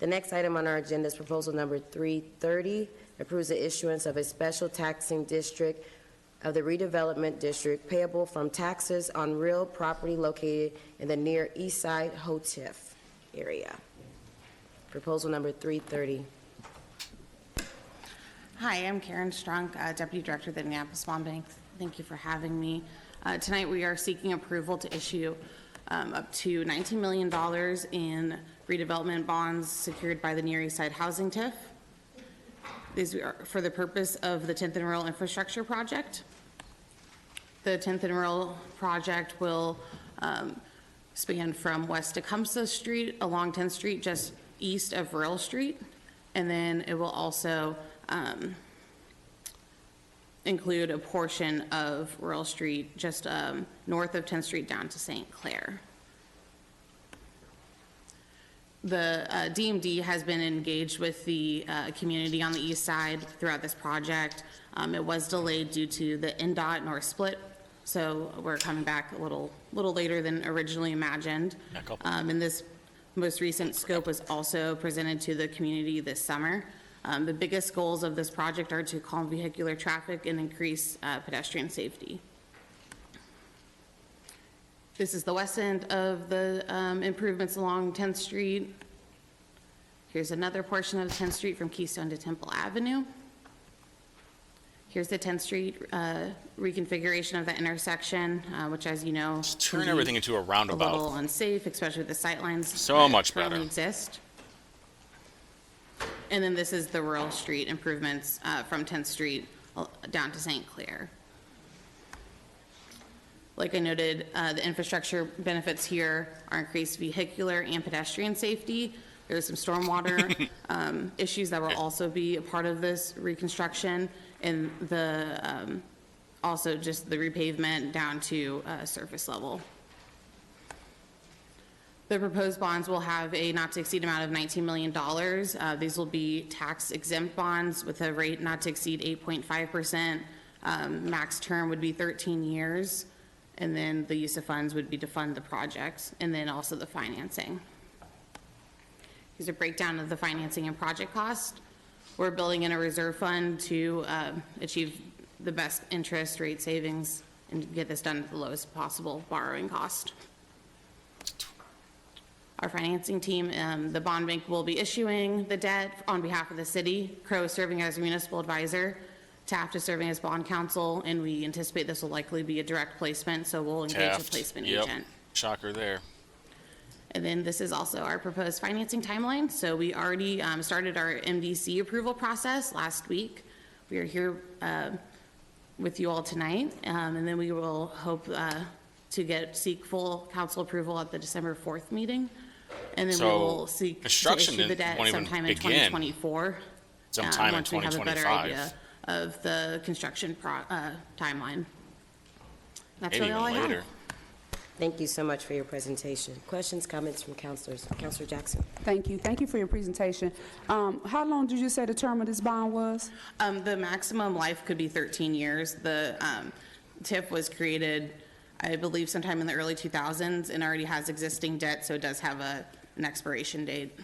The next item on our agenda is proposal number 330, approves the issuance of a special taxing district of the redevelopment district payable from taxes on real property located in the near Eastside HoTIF area. Proposal number 330. Hi, I'm Karen Strunk, Deputy Director of the Indianapolis Bond Bank. Thank you for having me. Tonight we are seeking approval to issue up to $19 million in redevelopment bonds secured by the Near East Side Housing TIF. These are for the purpose of the 10th and Rural Infrastructure Project. The 10th and Rural Project will span from West Tecumseh Street along 10th Street just east of Rural Street, and then it will also include a portion of Rural Street just north of 10th Street down to St. Clair. The DMD has been engaged with the community on the east side throughout this project. It was delayed due to the NDOT North Split, so we're coming back a little later than originally imagined. And this most recent scope was also presented to the community this summer. The biggest goals of this project are to calm vehicular traffic and increase pedestrian safety. This is the west end of the improvements along 10th Street. Here's another portion of 10th Street from Keystone to Temple Avenue. Here's the 10th Street reconfiguration of the intersection, which, as you know, just turn everything into a roundabout. A little unsafe, especially with the sightlines So much better. Exist. And then this is the Rural Street improvements from 10th Street down to St. Clair. Like I noted, the infrastructure benefits here are increased vehicular and pedestrian safety. There's some stormwater issues that will also be a part of this reconstruction, and the also just the repavement down to surface level. The proposed bonds will have a not to exceed amount of $19 million. These will be tax exempt bonds with a rate not to exceed 8.5%. Max term would be 13 years. And then the use of funds would be to fund the project and then also the financing. Here's a breakdown of the financing and project cost. We're building in a reserve fund to achieve the best interest rate savings and get this done at the lowest possible borrowing cost. Our financing team, the bond bank will be issuing the debt on behalf of the city. Crow is serving as municipal advisor. Taft is serving as bond counsel, and we anticipate this will likely be a direct placement, so we'll engage a placement agent. Shocker there. And then this is also our proposed financing timeline. So we already started our MDC approval process last week. We are here with you all tonight, and then we will hope to seek full council approval at the December 4th meeting. And then we will seek to issue the debt sometime in 2024. Sometime in once we have a better 2025. idea of the construction timeline. That's Maybe really all I even later. have. Thank you so much for your presentation. Questions, comments from councilors? Councilor Jackson. Thank you. Thank you for your presentation. How long did you say the term of this bond was? The maximum life could be 13 years. The TIF was created, I believe, sometime in the early 2000s and already has existing debt, so it does have an expiration date.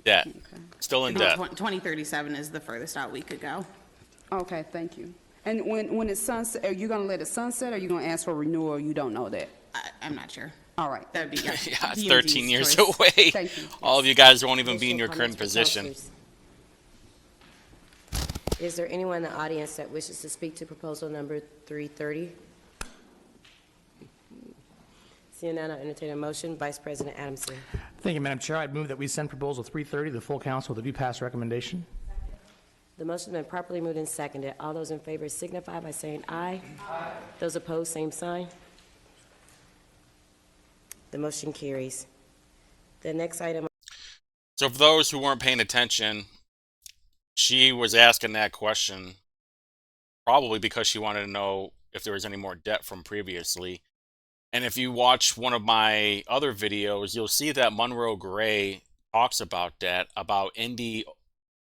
Debt. Still in debt. 2037 is the furthest out we could go. Okay, thank you. And when it's sunset, are you going to let it sunset, or are you going to ask for renewal? You don't know that. I'm not sure. All right. That would be Yeah, it's DMD's 13 years choice. away. Thank you. All of you guys won't even be in Additional your comments current from position. councilors? Is there anyone in the audience that wishes to speak to proposal number 330? Seeing none, I entertain a motion. Vice President Adamson. Thank you, Madam Chair. I'd move that we send proposal 330 to the full council with a view pass recommendation. The motion's been properly moved and seconded. All those in favor signify by saying aye. Aye. Those opposed, same sign. The motion carries. The next item. So for those who weren't paying attention, she was asking that question probably because she wanted to know if there was any more debt from previously. And if you watch one of my other videos, you'll see that Monroe Gray talks about debt, about Indy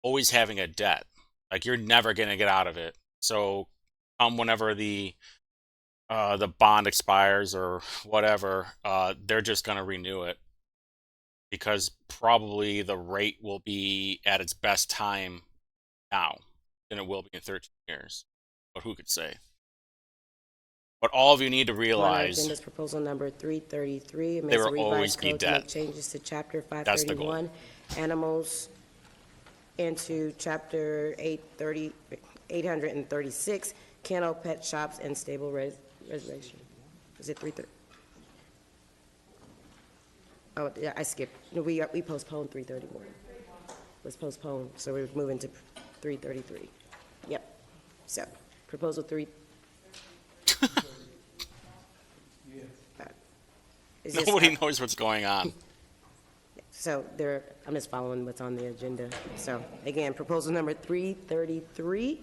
always having a debt. Like, you're never going to get out of it. So whenever the bond expires or whatever, they're just going to renew it. because probably the rate will be at its best time now than it will be in 13 years. But who could say? But all of you need to On our realize agenda's proposal number 333, there amends the will always revised be code to debt. make changes to Chapter That's the goal. 531, animals, into Chapter 836, kennel, pet shops, and stable reservation. Is it 330? Oh, yeah, I skipped. No, we postponed 331. Let's postpone, so we're moving to 333. Yep. So, proposal 3. Is this- Nobody knows what's going on. So there, I'm just following what's on the agenda. So again, proposal number 333,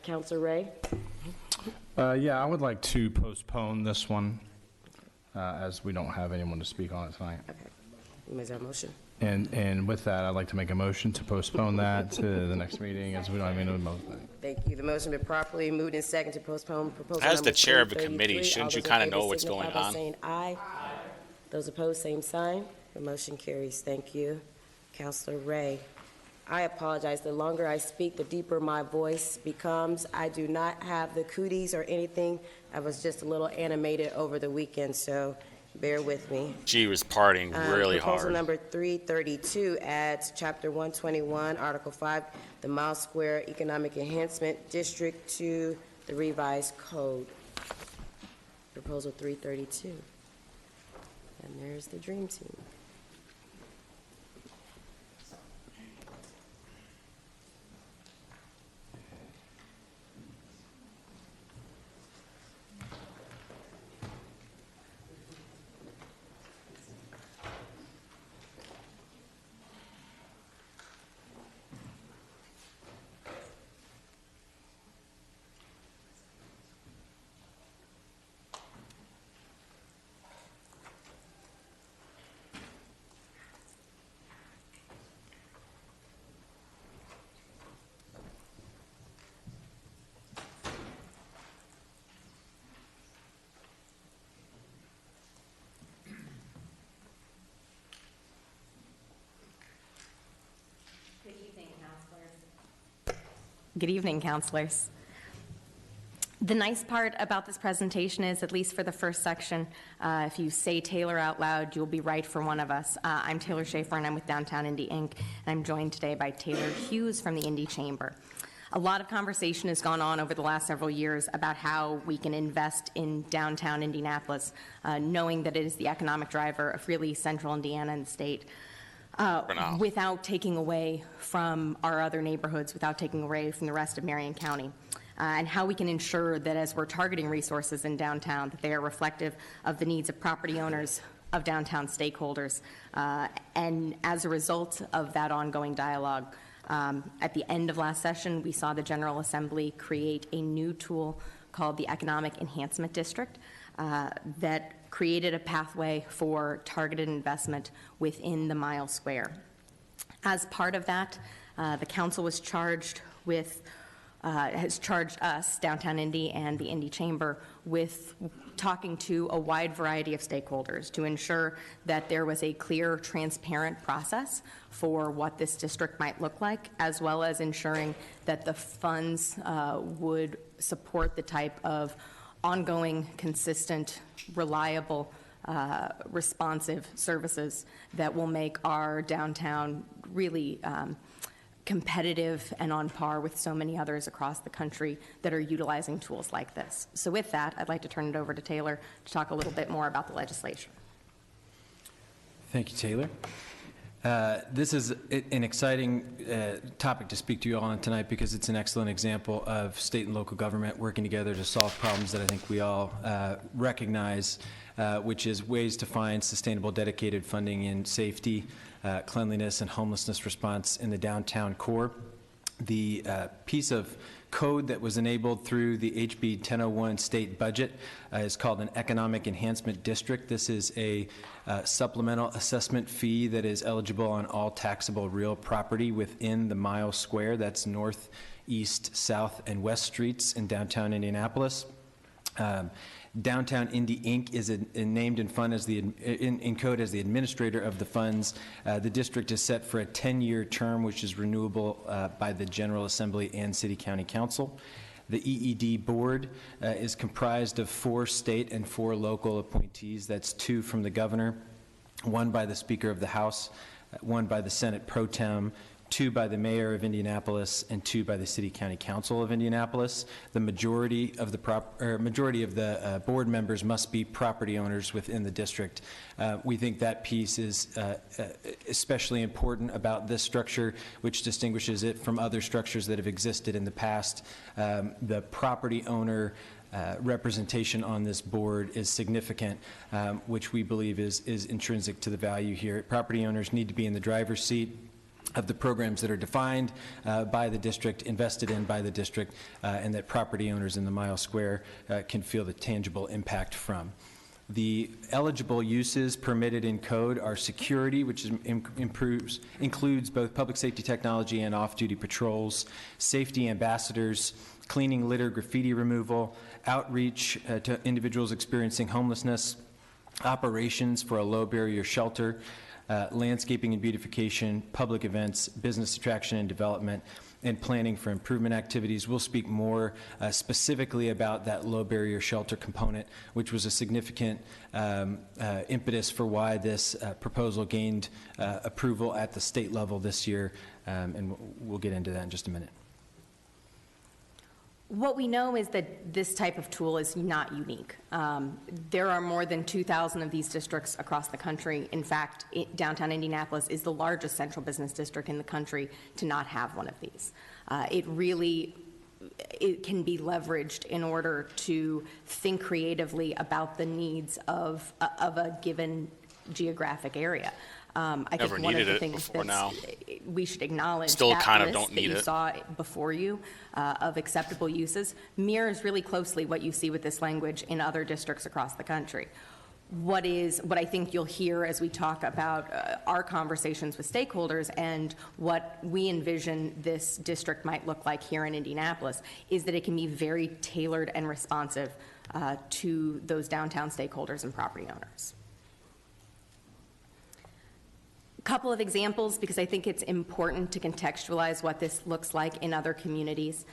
Counselor Ray. Yeah, I would like to postpone this one, as we don't have anyone to speak on it tonight. Okay. Is there a motion? And with that, I'd like to make a motion to postpone that to the next meeting, as we don't have any motion. Thank you. The motion been properly moved in second to postpone proposal As the number chair of the 333. committee, shouldn't All you those in kinda favor know what's signify going by on? saying aye. Those opposed, same sign. The motion carries. Thank you. Counselor Ray. I apologize. The longer I speak, the deeper my voice becomes. I do not have the cooties or anything. I was just a little animated over the weekend, so bear with me. She was partying really Proposal hard. number 332 adds Chapter 121, Article 5, the Mile Square Economic Enhancement District to the revised code. Proposal 332. And there's the dream team. Good evening, counselors. The nice part about this presentation is, at least for the first section, if you say Taylor out loud, you'll be right for one of us. I'm Taylor Schaefer, and I'm with Downtown Indy, Inc., and I'm joined today by Taylor Hughes from the Indy Chamber. A lot of conversation has gone on over the last several years about how we can invest in downtown Indianapolis, knowing that it is the economic driver of really central Indiana and the state. Without taking away from our other neighborhoods, without taking away from the rest of Marion County, and how we can ensure that as we're targeting resources in downtown, that they are reflective of the needs of property owners, of downtown stakeholders. And as a result of that ongoing dialogue, at the end of last session, we saw the General Assembly create a new tool called the Economic Enhancement District that created a pathway for targeted investment within the Mile Square. As part of that, the council was charged with, has charged us, Downtown Indy and the Indy Chamber, with talking to a wide variety of stakeholders to ensure that there was a clear, transparent process for what this district might look like, as well as ensuring that the funds would support the type of ongoing, consistent, reliable, responsive services that will make our downtown really competitive and on par with so many others across the country that are utilizing tools like this. So with that, I'd like to turn it over to Taylor to talk a little bit more about the legislation. Thank you, Taylor. This is an exciting topic to speak to you all on tonight because it's an excellent example of state and local government working together to solve problems that I think we all recognize, which is ways to find sustainable, dedicated funding in safety, cleanliness, and homelessness response in the downtown core. The piece of code that was enabled through the HB 1001 state budget is called an Economic Enhancement District. This is a supplemental assessment fee that is eligible on all taxable real property within the Mile Square. That's north, east, south, and west streets in downtown Indianapolis. Downtown Indy Inc. is named in fund as in code as the administrator of the funds. The district is set for a 10-year term, which is renewable by the General Assembly and City County Council. The EED board is comprised of 4 state and 4 local appointees. That's 2 from the governor, 1 by the Speaker of the House, 1 by the Senate Pro Tem, 2 by the Mayor of Indianapolis, and 2 by the City County Council of Indianapolis. The majority of the board members must be property owners within the district. We think that piece is especially important about this structure, which distinguishes it from other structures that have existed in the past. The property owner representation on this board is significant, which we believe is intrinsic to the value here. Property owners need to be in the driver's seat of the programs that are defined by the district, invested in by the district, and that property owners in the mile square can feel the tangible impact from. The eligible uses permitted in code are security, which includes both public safety technology and off-duty patrols, safety ambassadors, cleaning, litter, graffiti removal, outreach to individuals experiencing homelessness, operations for a low-barrier shelter, landscaping and beautification, public events, business attraction and development, and planning for improvement activities. We'll speak more specifically about that low barrier shelter component, which was a significant impetus for why this proposal gained approval at the state level this year, and we'll get into that in just a minute. What we know is that this type of tool is not unique. There are more than 2,000 of these districts across the country. In fact, downtown Indianapolis is the largest central business district in the country to not have one of these. It can be leveraged in order to think creatively about the needs of a given geographic area. I Never think one of needed the it things before now. we should acknowledge Still that kind of list don't that need you it. saw before you of acceptable uses mirrors really closely what you see with this language in other districts across the country. What I think you'll hear as we talk about our conversations with stakeholders and what we envision this district might look like here in Indianapolis is that it can be very tailored and responsive to those downtown stakeholders and property owners. Couple of examples, because I think it's important to contextualize what this looks like in other communities.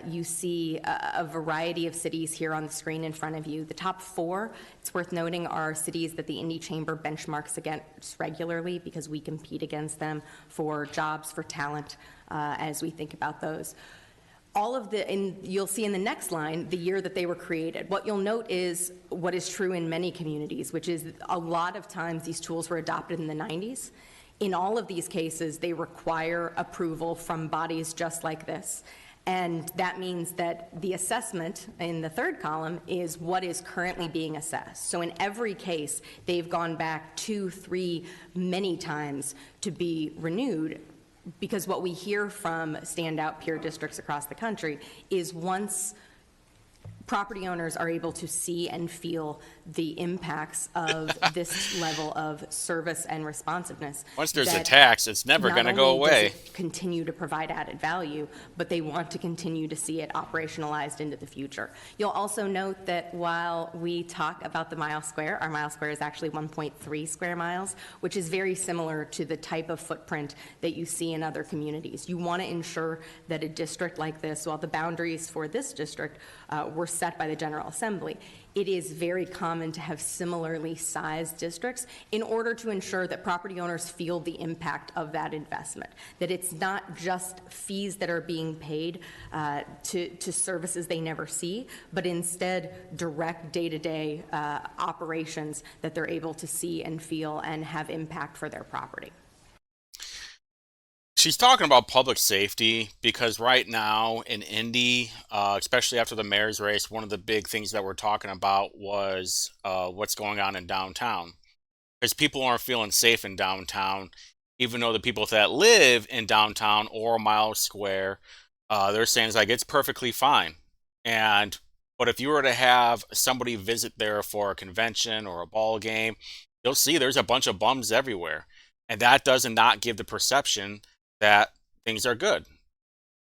You see a variety of cities here on the screen in front of you. The top 4, it's worth noting, are cities that the Indy Chamber benchmarks against regularly because we compete against them for jobs, for talent, as we think about those. You'll see in the next line the year that they were created. What you'll note is what is true in many communities, which is a lot of times these tools were adopted in the 90s. In all of these cases, they require approval from bodies just like this. And that means that the assessment in the 3rd column is what is currently being assessed. So in every case, they've gone back 2, 3, many times to be renewed, because what we hear from standout peer districts across the country is once property owners are able to see and feel the impacts of this level of service and responsiveness. Once there's a tax, it's never going to go away. Not only does it continue to provide added value, but they want to continue to see it operationalized into the future. You'll also note that while we talk about the mile square, our mile square is actually 1.3 square miles, which is very similar to the type of footprint that you see in other communities. You want to ensure that a district like this, while the boundaries for this district were set by the General Assembly, it is very common to have similarly sized districts in order to ensure that property owners feel the impact of that investment, that it's not just fees that are being paid to services they never see, but instead direct day-to-day operations that they're able to see and feel and have impact for their property. She's talking about public safety because right now in Indy, especially after the mayor's race, one of the big things that we're talking about was what's going on in downtown. Because people aren't feeling safe in downtown, even though the people that live in downtown or Mile Square, they're saying it's like it's perfectly fine. But if you were to have somebody visit there for a convention or a ball game, you'll see there's a bunch of bums everywhere. And that does not give the perception that things are good.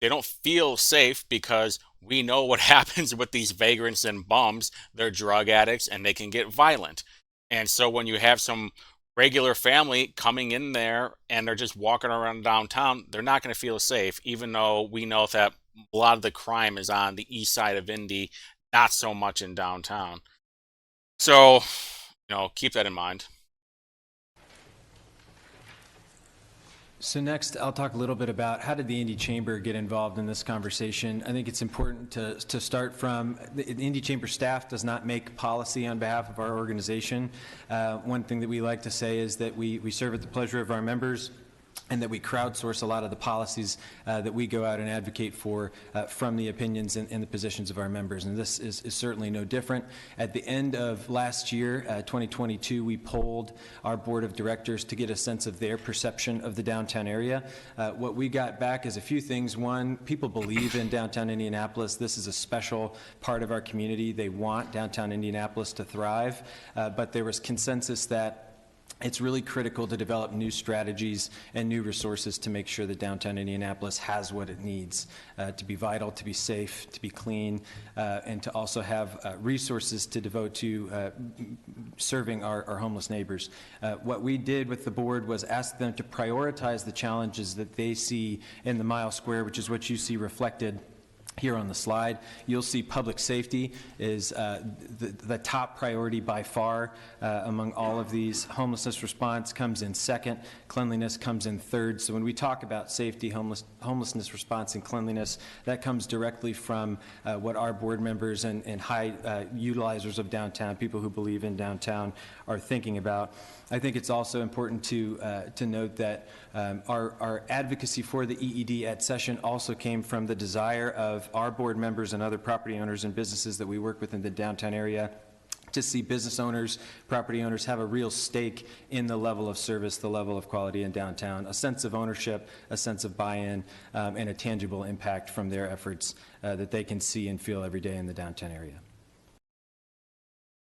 They don't feel safe because we know what happens with these vagrants and bums. They're drug addicts and they can get violent. And so when you have some regular family coming in there and they're just walking around downtown, they're not going to feel safe, even though we know that a lot of the crime is on the east side of Indy, not so much in downtown. So, keep that in mind. So next, I'll talk a little bit about how did the Indy Chamber get involved in this conversation. I think it's important to start from the Indy Chamber staff does not make policy on behalf of our organization. One thing that we like to say is that we serve at the pleasure of our members, and that we crowdsource a lot of the policies that we go out and advocate for from the opinions and the positions of our members. And this is certainly no different. At the end of last year, 2022, we polled our board of directors to get a sense of their perception of the downtown area. What we got back is a few things. One, people believe in downtown Indianapolis. This is a special part of our community. They want downtown Indianapolis to thrive. But there was consensus that it's really critical to develop new strategies and new resources to make sure that downtown Indianapolis has what it needs to be vital, to be safe, to be clean, and to also have resources to devote to serving our homeless neighbors. What we did with the board was ask them to prioritize the challenges that they see in the Mile Square, which is what you see reflected here on the slide. You'll see public safety is the top priority by far among all of these. Homelessness response comes in second. Cleanliness comes in third. So when we talk about safety, homelessness response, and cleanliness, that comes directly from what our board members and high utilizers of downtown, people who believe in downtown, are thinking about. I think it's also important to note that our advocacy for the EED at session also came from the desire of our board members and other property owners and businesses that we work with in the downtown area to see business owners, property owners have a real stake in the level of service, the level of quality in downtown, a sense of ownership, a sense of buy-in, and a tangible impact from their efforts that they can see and feel every day in the downtown area.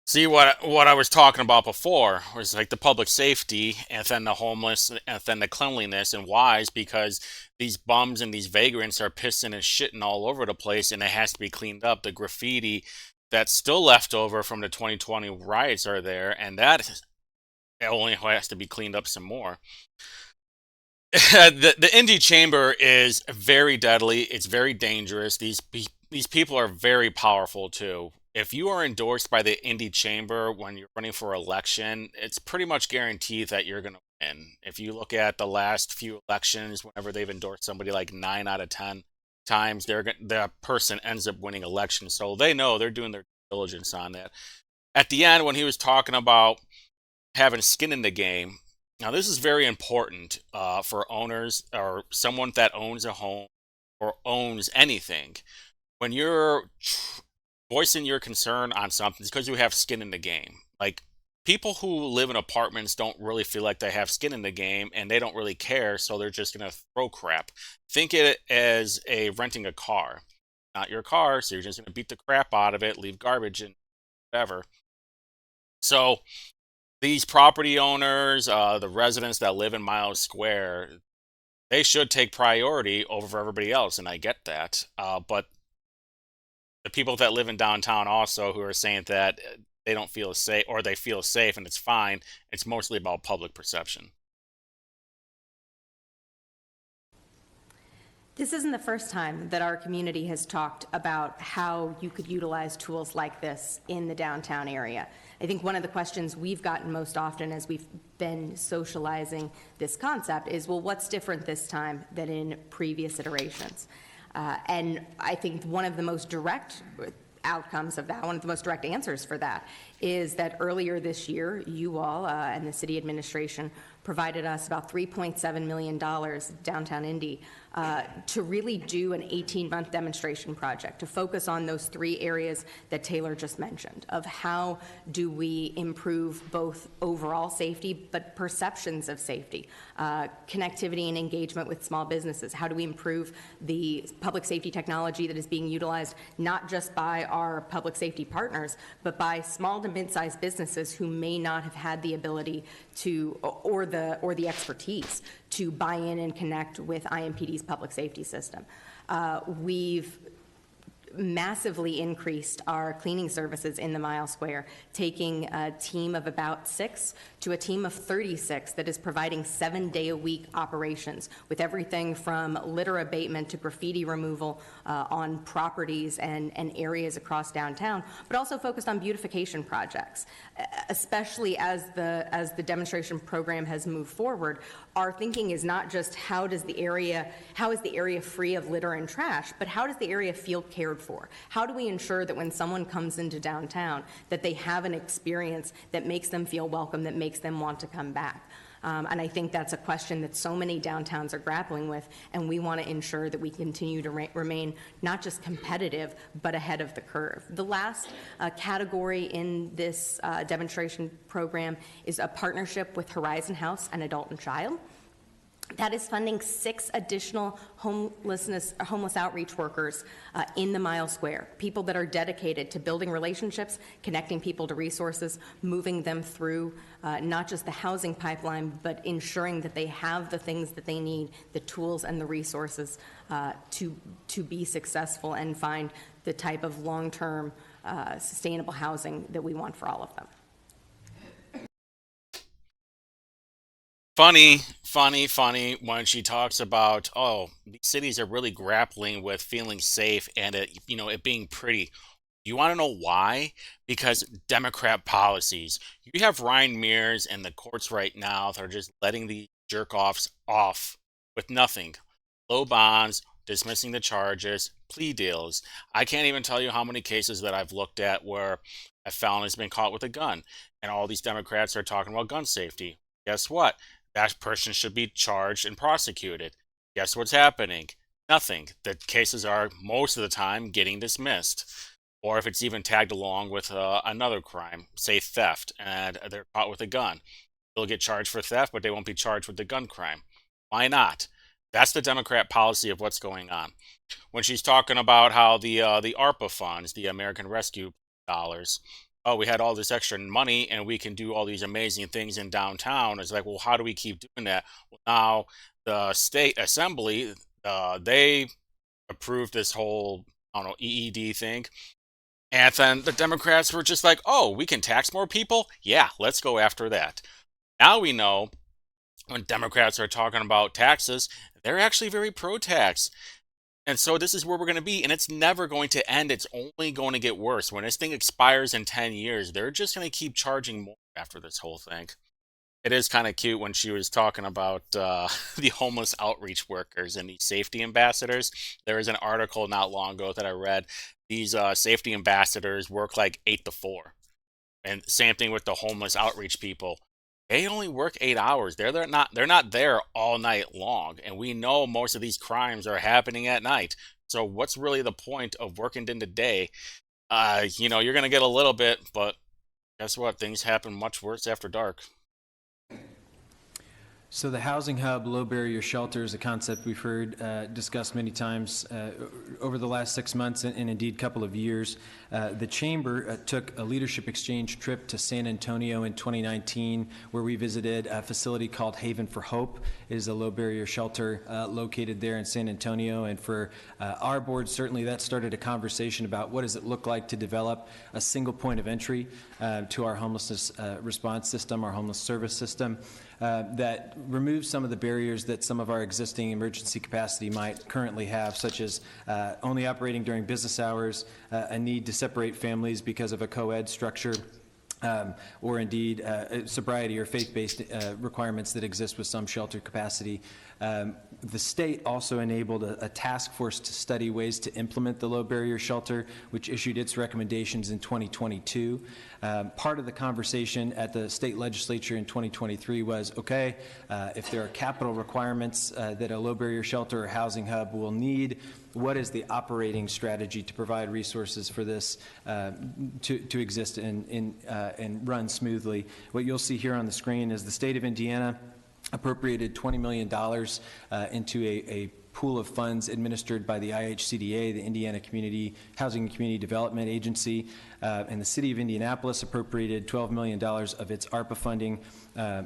See, what I was talking about before was like the public safety, and then the homeless, and then the cleanliness. And why? Is because these bums and these vagrants are pissing and shitting all over the place, and it has to be cleaned up. The graffiti that's still left over from the 2020 riots are there, and that only has to be cleaned up some more. The Indy Chamber is very deadly. It's very dangerous. These people are very powerful too. If you are endorsed by the Indy Chamber when you're running for election, it's pretty much guaranteed that you're going to win. If you look at the last few elections, whenever they've endorsed somebody like 9 out of 10 times, that person ends up winning elections. So they know, they're doing their diligence on that. At the end, when he was talking about having skin in the game, now this is very important for owners or someone that owns a home or owns anything. When you're voicing your concern on something, it's because you have skin in the game. Like, people who live in apartments don't really feel like they have skin in the game, and they don't really care, so they're just going to throw crap. Think it as renting a car. Not your car, so you're just going to beat the crap out of it, leave garbage and whatever. So these property owners, the residents that live in Miles Square, they should take priority over everybody else, and I get that. But the people that live in downtown also who are saying that they don't feel safe, or they feel safe and it's fine, it's mostly about public perception. This isn't the first time that our community has talked about how you could utilize tools like this in the downtown area. I think one of the questions we've gotten most often as we've been socializing this concept is, well, what's different this time than in previous iterations? And I think one of the most direct outcomes of that, one of the most direct answers for that, is that earlier this year, you all and the city administration provided us about $3.7 million downtown Indy to really do an 18-month demonstration project to focus on those 3 areas that Taylor just mentioned, of how do we improve both overall safety but perceptions of safety, connectivity and engagement with small businesses. How do we improve the public safety technology that is being utilized not just by our public safety partners but by small to mid-sized businesses who may not have had the ability to, or the expertise to buy in and connect with IMPD's public safety system. We've massively increased our cleaning services in the Mile Square, taking a team of about 6 to a team of 36 that is providing 7-day-a-week operations with everything from litter abatement to graffiti removal on properties and areas across downtown, but also focused on beautification projects. Especially as the demonstration program has moved forward, our thinking is not just how is the area free of litter and trash, but how does the area feel cared for? How do we ensure that when someone comes into downtown that they have an experience that makes them feel welcome, that makes them want to come back? And I think that's a question that so many downtowns are grappling with, and we want to ensure that we continue to remain not just competitive, but ahead of the curve. The last category in this demonstration program is a partnership with Horizon House and Adult and Child. That is funding 6 additional homeless outreach workers in the Mile Square, people that are dedicated to building relationships, connecting people to resources, moving them through not just the housing pipeline, but ensuring that they have the things that they need, the tools and the resources to be successful and find the type of long-term sustainable housing that we want for all of them. Funny when she talks about, oh, these cities are really grappling with feeling safe and it being pretty. You want to know why? Because Democrat policies. You have Ryan Mears and the courts right now that are just letting the jerk-offs off with nothing. Low bonds, dismissing the charges, plea deals. I can't even tell you how many cases that I've looked at where a felon has been caught with a gun, and all these Democrats are talking about gun safety. Guess what? That person should be charged and prosecuted. Guess what's happening? Nothing. The cases are, most of the time, getting dismissed. Or if it's even tagged along with another crime, say theft, and they're caught with a gun. They'll get charged for theft, but they won't be charged with the gun crime. Why not? That's the Democrat policy of what's going on. When she's talking about how the ARPA funds, the American Rescue dollars, oh, we had all this extra money and we can do all these amazing things in downtown. It's like, well, how do we keep doing that? Well, now the state assembly, they approved this whole, EED thing. And then the Democrats were just like, oh, we can tax more people? Yeah, let's go after that. Now we know when Democrats are talking about taxes, they're actually very pro-tax. And so this is where we're going to be, and it's never going to end. It's only going to get worse. When this thing expires in 10 years, they're just going to keep charging more after this whole thing. It is kind of cute when she was talking about the homeless outreach workers and these safety ambassadors. There was an article not long ago that I read. These safety ambassadors work like 8 to 4. And same thing with the homeless outreach people. They only work 8 hours. They're not there all night long. And we know most of these crimes are happening at night. So what's really the point of working in the day? You're going to get a little bit, but guess what? Things happen much worse after dark. So the housing hub, low barrier shelter, is a concept we've heard discussed many times over the last 6 months and indeed couple of years. The Chamber took a leadership exchange trip to San Antonio in 2019 where we visited a facility called Haven for Hope. It is a low barrier shelter located there in San Antonio, and for our board, certainly that started a conversation about what does it look like to develop a single point of entry to our homelessness response system, our homeless service system. That removes some of the barriers that some of our existing emergency capacity might currently have, such as only operating during business hours, a need to separate families because of a co-ed structure, or indeed sobriety or faith-based requirements that exist with some shelter capacity. The state also enabled a task force to study ways to implement the low barrier shelter, which issued its recommendations in 2022. Part of the conversation at the state legislature in 2023 was, okay, if there are capital requirements that a low barrier shelter or housing hub will need, what is the operating strategy to provide resources for this to exist and run smoothly? What you'll see here on the screen is the state of Indiana appropriated $20 million into a pool of funds administered by the IHCDA, the Indiana Housing and Community Development Agency, and the City of Indianapolis appropriated $12 million of its ARPA funding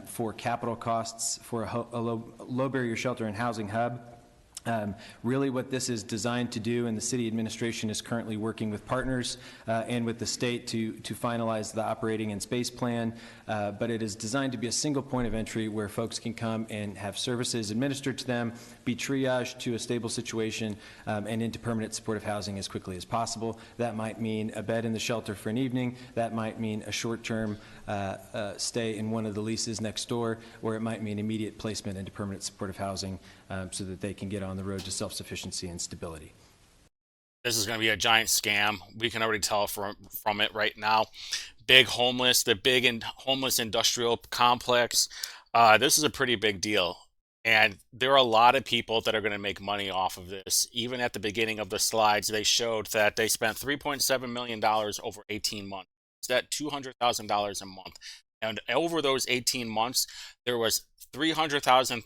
for capital costs for a low barrier shelter and housing hub. Really what this is designed to do, and the city administration is currently working with partners and with the state to finalize the operating and space plan, but it is designed to be a single point of entry where folks can come and have services administered to them, be triaged to a stable situation, and into permanent supportive housing as quickly as possible. That might mean a bed in the shelter for an evening, that might mean a short-term stay in one of the leases next door, or it might mean immediate placement into permanent supportive housing so that they can get on the road to self-sufficiency and stability. This is going to be a giant scam. We can already tell from it right now. The big homeless industrial complex. This is a pretty big deal. And there are a lot of people that are going to make money off of this. Even at the beginning of the slides, they showed that they spent $3.7 million over 18 months. Is that $200,000 a month? And over those 18 months, there was $300,000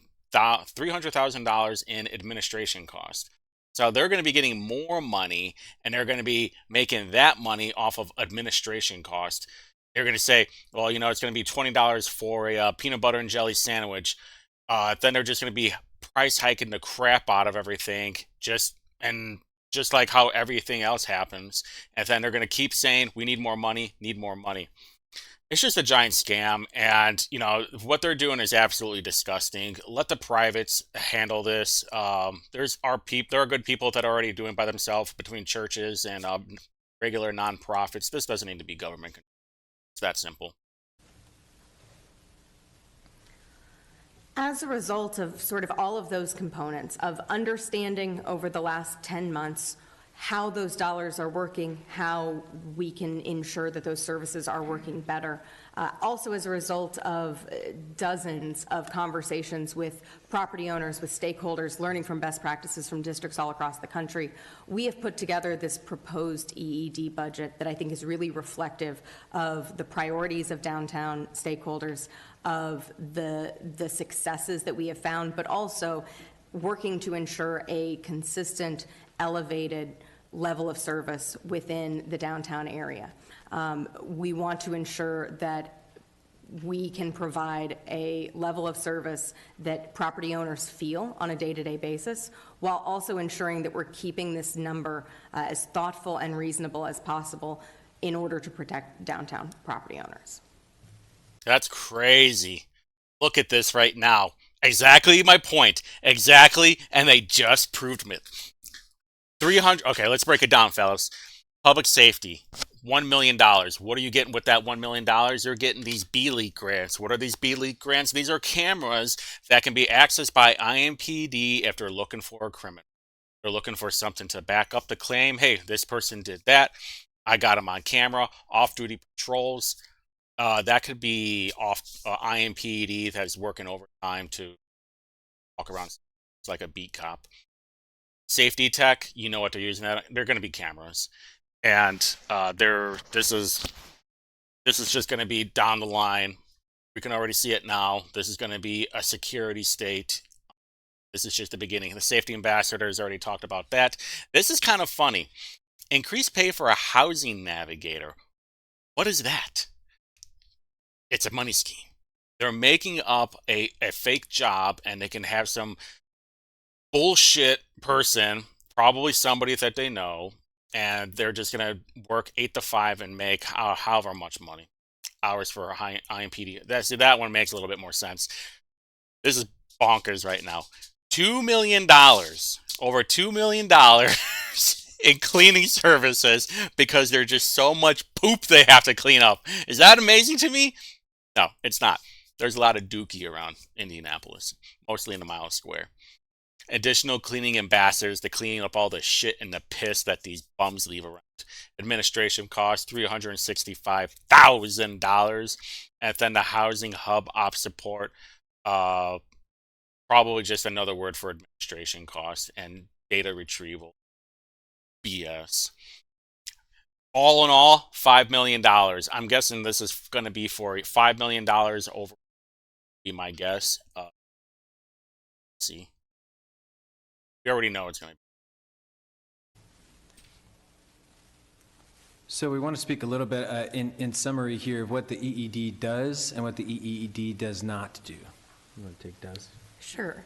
in administration costs. So they're going to be getting more money, and they're going to be making that money off of administration costs. They're going to say, well, it's going to be $20 for a peanut butter and jelly sandwich. Then they're just going to be price hiking the crap out of everything, just like how everything else happens. And then they're going to keep saying, we need more money, need more money. It's just a giant scam, and what they're doing is absolutely disgusting. Let the privates handle this. There are good people that are already doing it by themselves between churches and regular nonprofits. This doesn't need to be government control. It's that simple. As a result of sort of all of those components of understanding over the last 10 months how those dollars are working, how we can ensure that those services are working better. Also as a result of dozens of conversations with property owners, with stakeholders, learning from best practices from districts all across the country, we have put together this proposed EED budget that I think is really reflective of the priorities of downtown stakeholders, of the successes that we have found, but also working to ensure a consistent, elevated level of service within the downtown area. We want to ensure that we can provide a level of service that property owners feel on a day-to-day basis, while also ensuring that we're keeping this number as thoughtful and reasonable as possible in order to protect downtown property owners. That's crazy. Look at this right now. Exactly my point. Exactly, and they just proved it. 300. Okay, let's break it down, fellas. Public safety, $1 million. What are you getting with that $1 million? You're getting these B-League grants. What are these B-League grants? These are cameras that can be accessed by IMPD if they're looking for a criminal. They're looking for something to back up the claim. Hey, this person did that. I got him on camera. Off-duty patrols. That could be off IMPD that's working overtime to walk around. It's like a beat cop. Safety tech, you know what they're using. That they're going to be cameras, and this is just going to be down the line. We can already see it now. This is going to be a security state. This is just the beginning. The safety ambassador has already talked about that. This is kind of funny. Increased pay for a housing navigator. What is that? It's a money scheme. They're making up a fake job, and they can have some bullshit person, probably somebody that they know, and they're just going to work 8 to 5 and make however much money. Hours for a high IMPD. That one makes a little bit more sense. This is bonkers right now. $2 million, over $2 million in cleaning services because there's just so much poop they have to clean up. Is that amazing to me? No, it's not. There's a lot of dookie around Indianapolis, mostly in the Mile Square. Additional cleaning ambassadors to clean up all the shit and the piss that these bums leave around. Administration costs $365,000. And then the housing hub op support, probably just another word for administration costs and data retrieval. BS. All in all, $5 million. I'm guessing this is going to be for $5 million over, be my guess. Let's see. We already know it's going to be. So we want to speak a little bit in summary here of what the EED does and what the EED does not do. You want to take Does? Sure.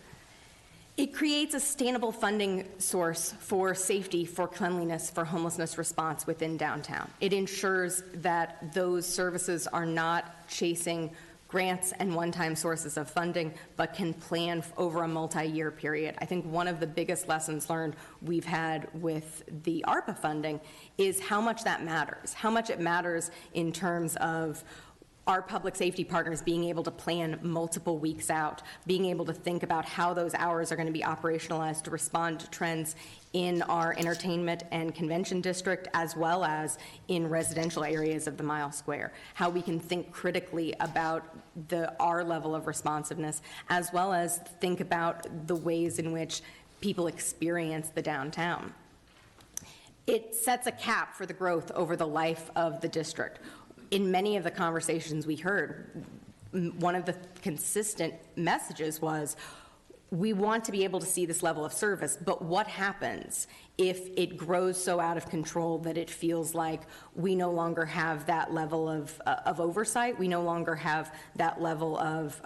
It creates a sustainable funding source for safety, for cleanliness, for homelessness response within downtown. It ensures that those services are not chasing grants and one-time sources of funding, but can plan over a multi-year period. I think one of the biggest lessons learned we've had with the ARPA funding is how much that matters, how much it matters in terms of our public safety partners being able to plan multiple weeks out, being able to think about how those hours are going to be operationalized to respond to trends in our entertainment and convention district, as well as in residential areas of the Mile Square, how we can think critically about our level of responsiveness, as well as think about the ways in which people experience the downtown. It sets a cap for the growth over the life of the district. In many of the conversations we heard, one of the consistent messages was, we want to be able to see this level of service, but what happens if it grows so out of control that it feels like we no longer have that level of oversight, we no longer have that level of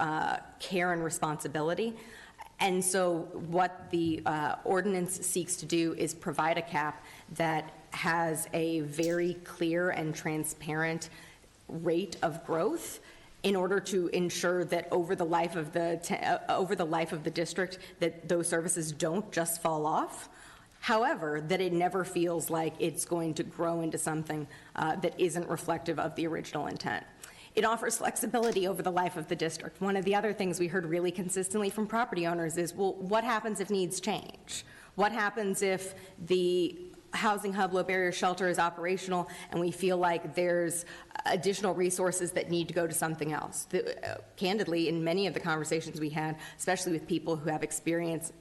care and responsibility? And so what the ordinance seeks to do is provide a cap that has a very clear and transparent rate of growth in order to ensure that over the life of the district that those services don't just fall off. However, that it never feels like it's going to grow into something that isn't reflective of the original intent. It offers flexibility over the life of the district. One of the other things we heard really consistently from property owners is, well, what happens if needs change? What happens if the housing hub low barrier shelter is operational and we feel like there's additional resources that need to go to something else? Candidly, in many of the conversations we had, especially with people who have experience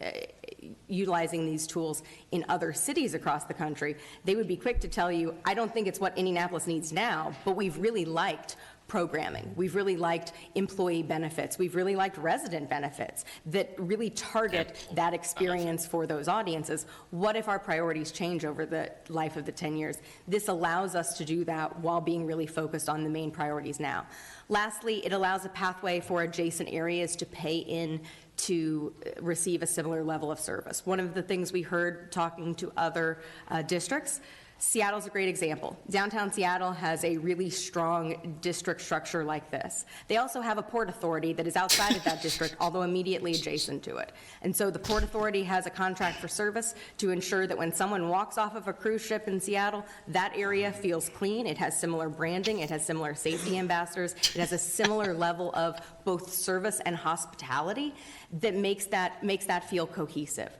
utilizing these tools in other cities across the country, they would be quick to tell you, I don't think it's what Indianapolis needs now, but we've really liked programming. We've really liked employee benefits. We've really liked resident benefits that really target that experience for those audiences. What if our priorities change over the life of the 10 years? This allows us to do that while being really focused on the main priorities now. Lastly, it allows a pathway for adjacent areas to pay in to receive a similar level of service. One of the things we heard talking to other districts, Seattle's a great example. Downtown Seattle has a really strong district structure like this. They also have a port authority that is outside of that district, although immediately adjacent to it. And so the Port Authority has a contract for service to ensure that when someone walks off of a cruise ship in Seattle, that area feels clean. It has similar branding. It has similar safety ambassadors. It has a similar level of both service and hospitality that makes that feel cohesive.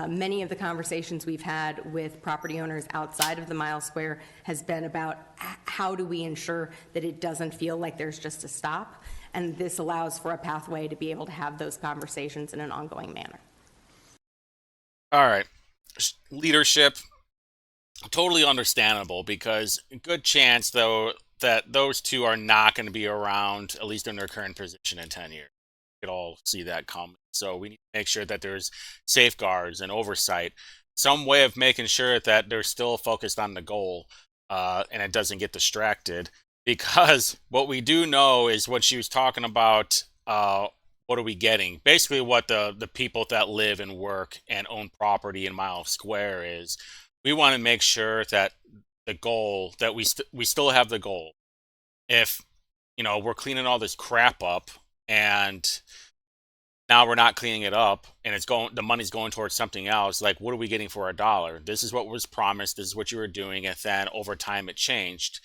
Many of the conversations we've had with property owners outside of the Mile Square has been about how do we ensure that it doesn't feel like there's just a stop, and this allows for a pathway to be able to have those conversations in an ongoing manner. All right. Leadership, totally understandable, because good chance, though, that those two are not going to be around, at least in their current position, in 10 years. We could all see that coming. So we need to make sure that there's safeguards and oversight, some way of making sure that they're still focused on the goal and it doesn't get distracted. Because what we do know is what she was talking about, what are we getting? Basically what the people that live and work and own property in Mile Square is. We want to make sure that the goal, that we still have the goal. If, we're cleaning all this crap up and now we're not cleaning it up and the money's going towards something else, like, what are we getting for our dollar? This is what was promised, this is what you were doing, and then over time it changed.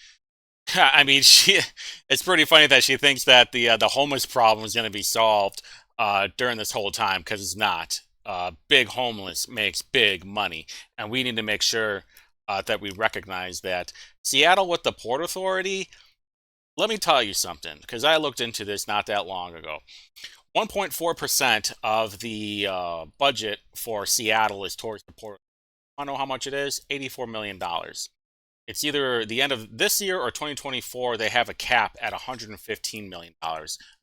I mean, it's pretty funny that she thinks that the homeless problem is going to be solved during this whole time, because it's not. Big homeless makes big money, and we need to make sure that we recognize that. Seattle with the Port Authority, let me tell you something, because I looked into this not that long ago. 1.4% of the budget for Seattle is towards the port. I don't know how much it is. $84 million. It's either the end of this year or 2024. They have a cap at $115 million.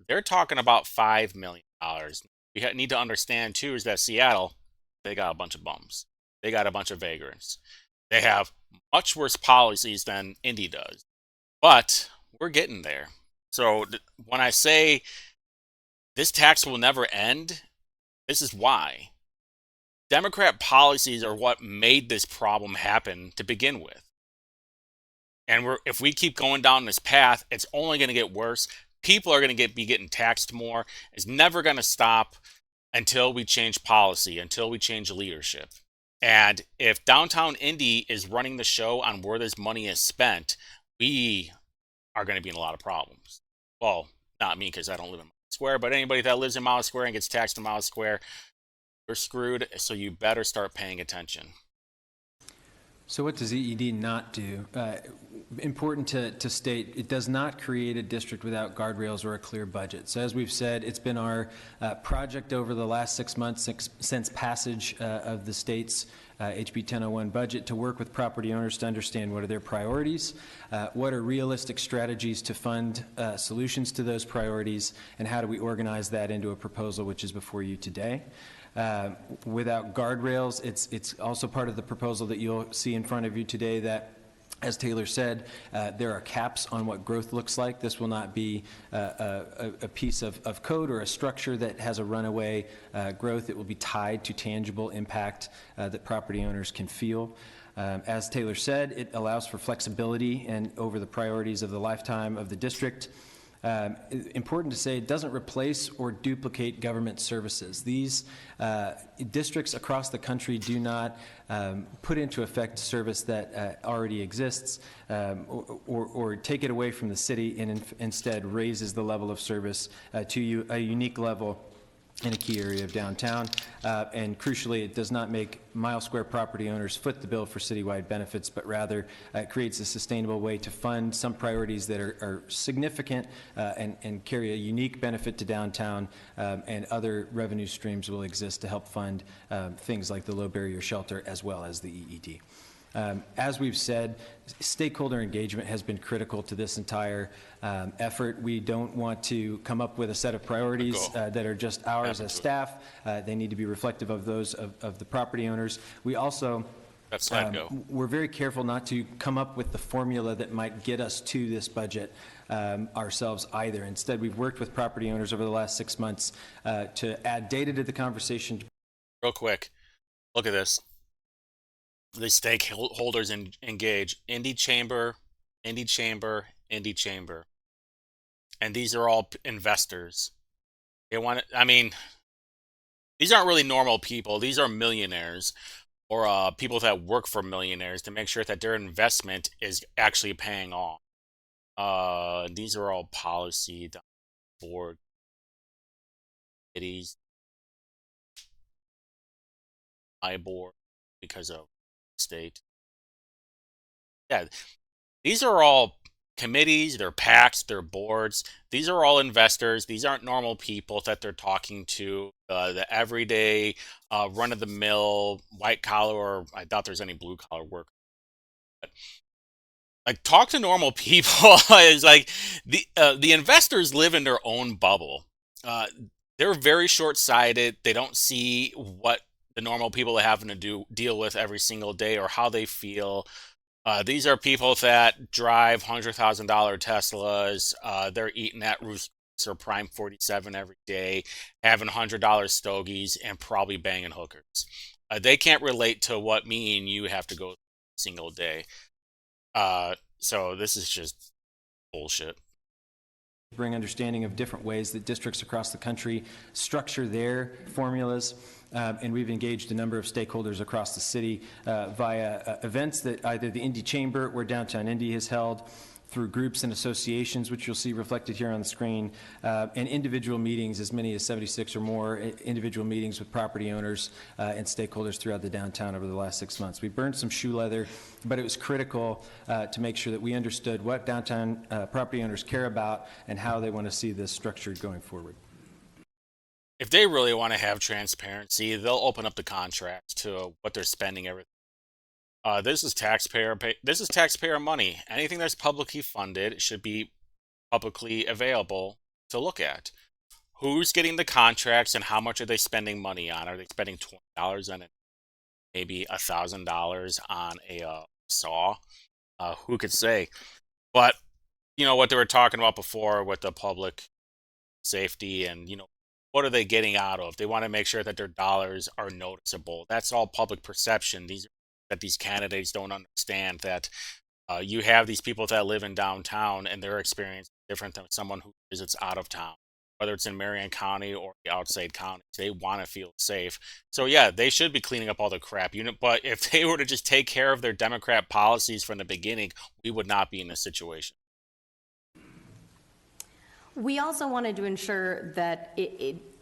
They're talking about $5 million. We need to understand, too, is that Seattle they got a bunch of bums. They got a bunch of vagrants. They have much worse policies than Indy does. But we're getting there. So when I say this tax will never end, this is why. Democrat policies are what made this problem happen to begin with. And if we keep going down this path, it's only going to get worse. People are going to be getting taxed more. It's never going to stop until we change policy, until we change leadership. And if downtown Indy is running the show on where this money is spent, we are going to be in a lot of problems. Well, not me, because I don't live in Mile Square, but anybody that lives in Mile Square and gets taxed in Mile Square, we're screwed. So you better start paying attention. So what does EED not do? Important to state, it does not create a district without guardrails or a clear budget. So as we've said, it's been our project over the last 6 months since passage of the state's HB 1001 budget to work with property owners to understand what are their priorities, what are realistic strategies to fund solutions to those priorities, and how do we organize that into a proposal which is before you today. Without guardrails, it's also part of the proposal that you'll see in front of you today that, as Taylor said, there are caps on what growth looks like. This will not be a piece of code or a structure that has a runaway growth. It will be tied to tangible impact that property owners can feel. As Taylor said, it allows for flexibility and over the priorities of the lifetime of the district. Important to say, it doesn't replace or duplicate government services. These districts across the country do not put into effect service that already exists or take it away from the city and instead raises the level of service to a unique level in a key area of downtown. And crucially, it does not make Mile Square property owners foot the bill for citywide benefits, but rather creates a sustainable way to fund some priorities that are significant and carry a unique benefit to downtown, and other revenue streams will exist to help fund things like the low barrier shelter as well as the EED. As we've said, stakeholder engagement has been critical to this entire effort. We don't want to come up with a set of priorities that are just ours as staff. They need to be reflective of those of the property owners. We also we're very careful not to come up with the formula that might get us to this budget ourselves either. Instead, we've worked with property owners over the last 6 months to add data to the conversation. Real quick, look at this. The stakeholders engage. Indy Chamber, Indy Chamber, Indy Chamber. And these are all investors. They want to, I mean, these aren't really normal people. These are millionaires or people that work for millionaires to make sure that their investment is actually paying off. These are all policy board committees. I board because of state. Yeah, these are all committees, they're PACs, they're boards. These are all investors. These aren't normal people that they're talking to. The everyday, run-of-the-mill, white-collar, or I doubt there's any blue-collar work. But, like, talk to normal people. It's like the investors live in their own bubble. They're very short-sighted. They don't see what the normal people are having to deal with every single day or how they feel. These are people that drive $100,000 Teslas. They're eating at Ruth's or Prime 47 every day, having $100 stogies, and probably banging hookers. They can't relate to what me and you have to go every single day. So this is just bullshit. Bring understanding of different ways that districts across the country structure their formulas. And we've engaged a number of stakeholders across the city via events that either the Indy Chamber, where Downtown Indy has held, through groups and associations, which you'll see reflected here on the screen, and individual meetings, as many as 76 or more individual meetings with property owners and stakeholders throughout the downtown over the last 6 months. We burned some shoe leather, but it was critical to make sure that we understood what downtown property owners care about and how they want to see this structured going forward. If they really want to have transparency, they'll open up the contracts to what they're spending everything. This is taxpayer money. Anything that's publicly funded should be publicly available to look at. who's getting the contracts and how much are they spending money on? Are they spending $20 on it? Maybe $1,000 on a saw? Who could say? But what they were talking about before with the public safety and what are they getting out of? They want to make sure that their dollars are noticeable. That's all public perception. These candidates don't understand that you have these people that live in downtown and their experience is different than someone who visits out of town, whether it's in Marion County or the outside counties. They want to feel safe. So yeah, they should be cleaning up all the crap. But if they were to just take care of their Democrat policies from the beginning, we would not be in this situation. We also wanted to ensure that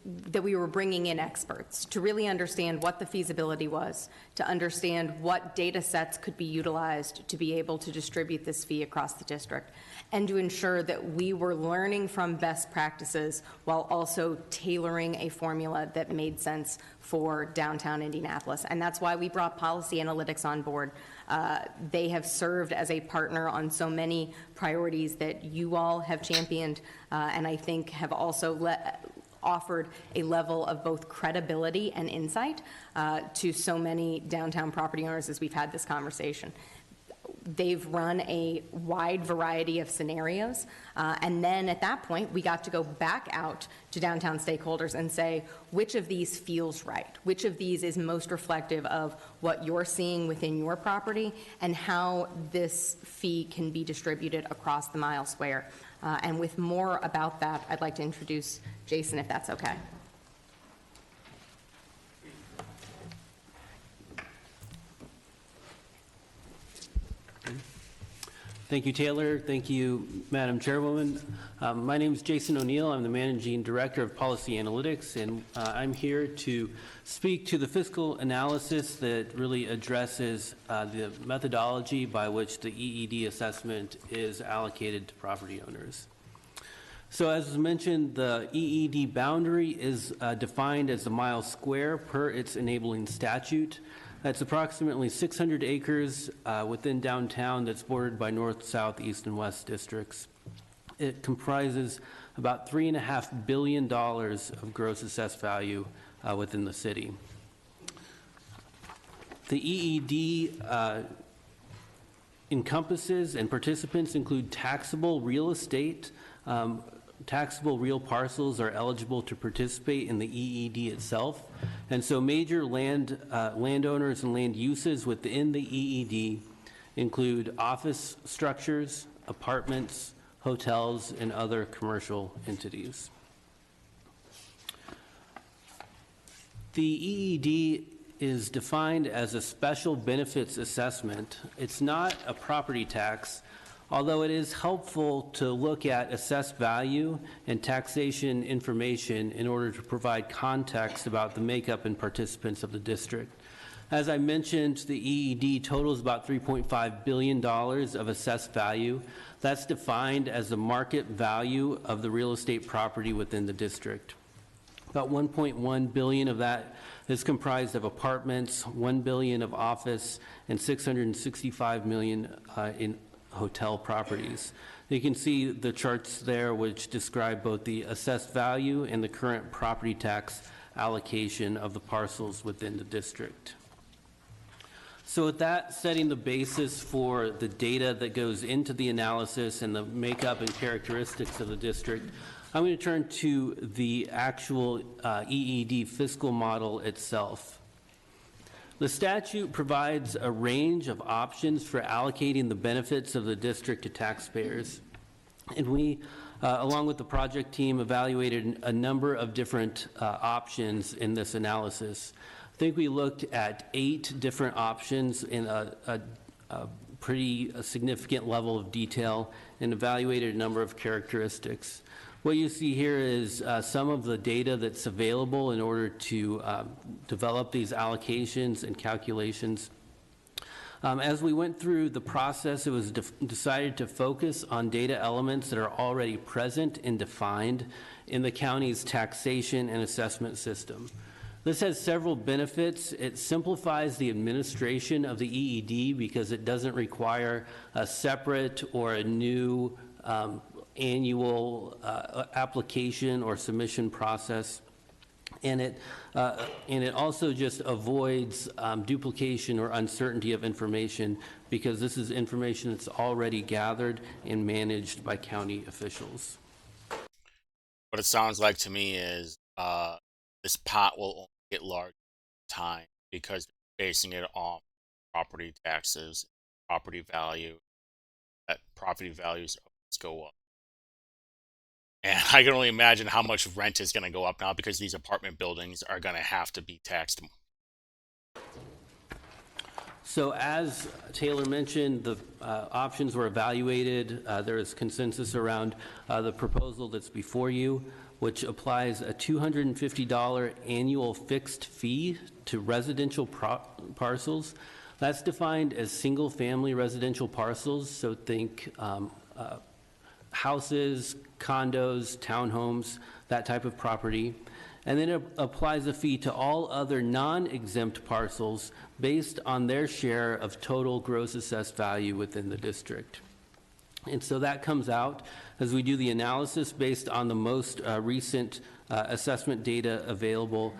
that we were bringing in experts to really understand what the feasibility was, to understand what data sets could be utilized to be able to distribute this fee across the district, and to ensure that we were learning from best practices while also tailoring a formula that made sense for downtown Indianapolis. And that's why we brought Policy Analytics on board. They have served as a partner on so many priorities that you all have championed, and I think have also offered a level of both credibility and insight to so many downtown property owners as we've had this conversation. They've run a wide variety of scenarios, and then at that point, we got to go back out to downtown stakeholders and say, which of these feels right? Which of these is most reflective of what you're seeing within your property and how this fee can be distributed across the mile square? And with more about that, I'd like to introduce Jason, if that's okay. Thank you, Taylor. Thank you, Madam Chairwoman. My name is Jason O'Neill. I'm the Managing Director of Policy Analytics, and I'm here to speak to the fiscal analysis that really addresses the methodology by which the EED assessment is allocated to property owners. So as was mentioned, the EED boundary is defined as a mile square per its enabling statute. That's approximately 600 acres within downtown that's bordered by north, south, east, and west districts. It comprises about $3.5 billion of gross assessed value within the city. The EED encompasses and participants include taxable real estate. Taxable real parcels are eligible to participate in the EED itself. And so major landowners and land uses within the EED include office structures, apartments, hotels, and other commercial entities. The EED is defined as a special benefits assessment. It's not a property tax, although it is helpful to look at assessed value and taxation information in order to provide context about the makeup and participants of the district. As I mentioned, the EED totals about $3.5 billion of assessed value. That's defined as the market value of the real estate property within the district. About $1.1 billion of that is comprised of apartments, $1 billion of office, and $665 million in hotel properties. You can see the charts there which describe both the assessed value and the current property tax allocation of the parcels within the district. So with that setting the basis for the data that goes into the analysis and the makeup and characteristics of the district, I'm going to turn to the actual EED fiscal model itself. The statute provides a range of options for allocating the benefits of the district to taxpayers. And we, along with the project team, evaluated a number of different options in this analysis. I think we looked at 8 different options in a pretty significant level of detail and evaluated a number of characteristics. What you see here is some of the data that's available in order to develop these allocations and calculations. As we went through the process, it was decided to focus on data elements that are already present and defined in the county's taxation and assessment system. This has several benefits. It simplifies the administration of the EED because it doesn't require a separate or a new annual application or submission process. And it also just avoids duplication or uncertainty of information, because this is information that's already gathered and managed by county officials. What it sounds like to me is this pot will only get larger with time because they're basing it off property taxes, property value. That property values always go up. And I can only imagine how much rent is going to go up now because these apartment buildings are going to have to be taxed. So as Taylor mentioned, the options were evaluated. There is consensus around the proposal that's before you, which applies a $250 annual fixed fee to residential parcels. That's defined as single-family residential parcels, so think houses, condos, townhomes, that type of property. And then it applies a fee to all other non-exempt parcels based on their share of total gross assessed value within the district. And so that comes out as we do the analysis based on the most recent assessment data available,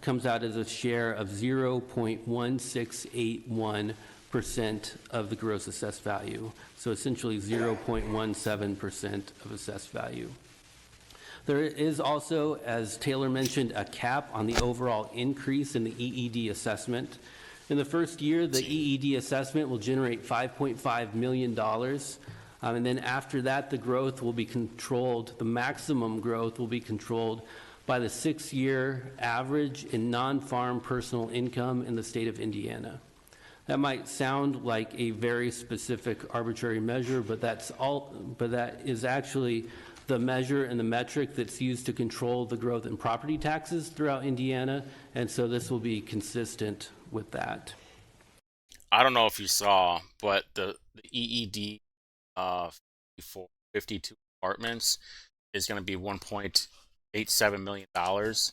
comes out as a share of 0.1681% of the gross assessed value. So essentially 0.17% of assessed value. There is also, as Taylor mentioned, a cap on the overall increase in the EED assessment. In the first year, the EED assessment will generate $5.5 million. And then after that, the growth will be controlled, the maximum growth will be controlled by the 6-year average in non-farm personal income in the state of Indiana. That might sound like a very specific arbitrary measure, but that is actually the measure and the metric that's used to control the growth in property taxes throughout Indiana, and so this will be consistent with that. I don't know if you saw, but the EED for 52 apartments is going to be $1.87 million. That's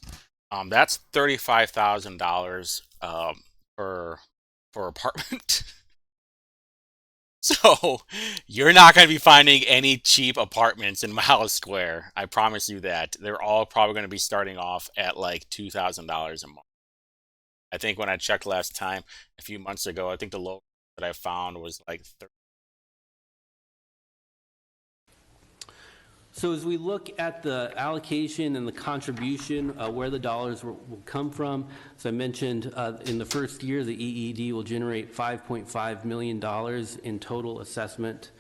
$35,000 per apartment. So you're not going to be finding any cheap apartments in Miles Square. I promise you that. They're all probably going to be starting off at like $2,000 a month. I think when I checked last time, a few months ago, I think the low that I found was like 30. So as we look at the allocation and the contribution, where the dollars will come from, as I mentioned, in the first year, the EED will generate $5.5 million in total assessment.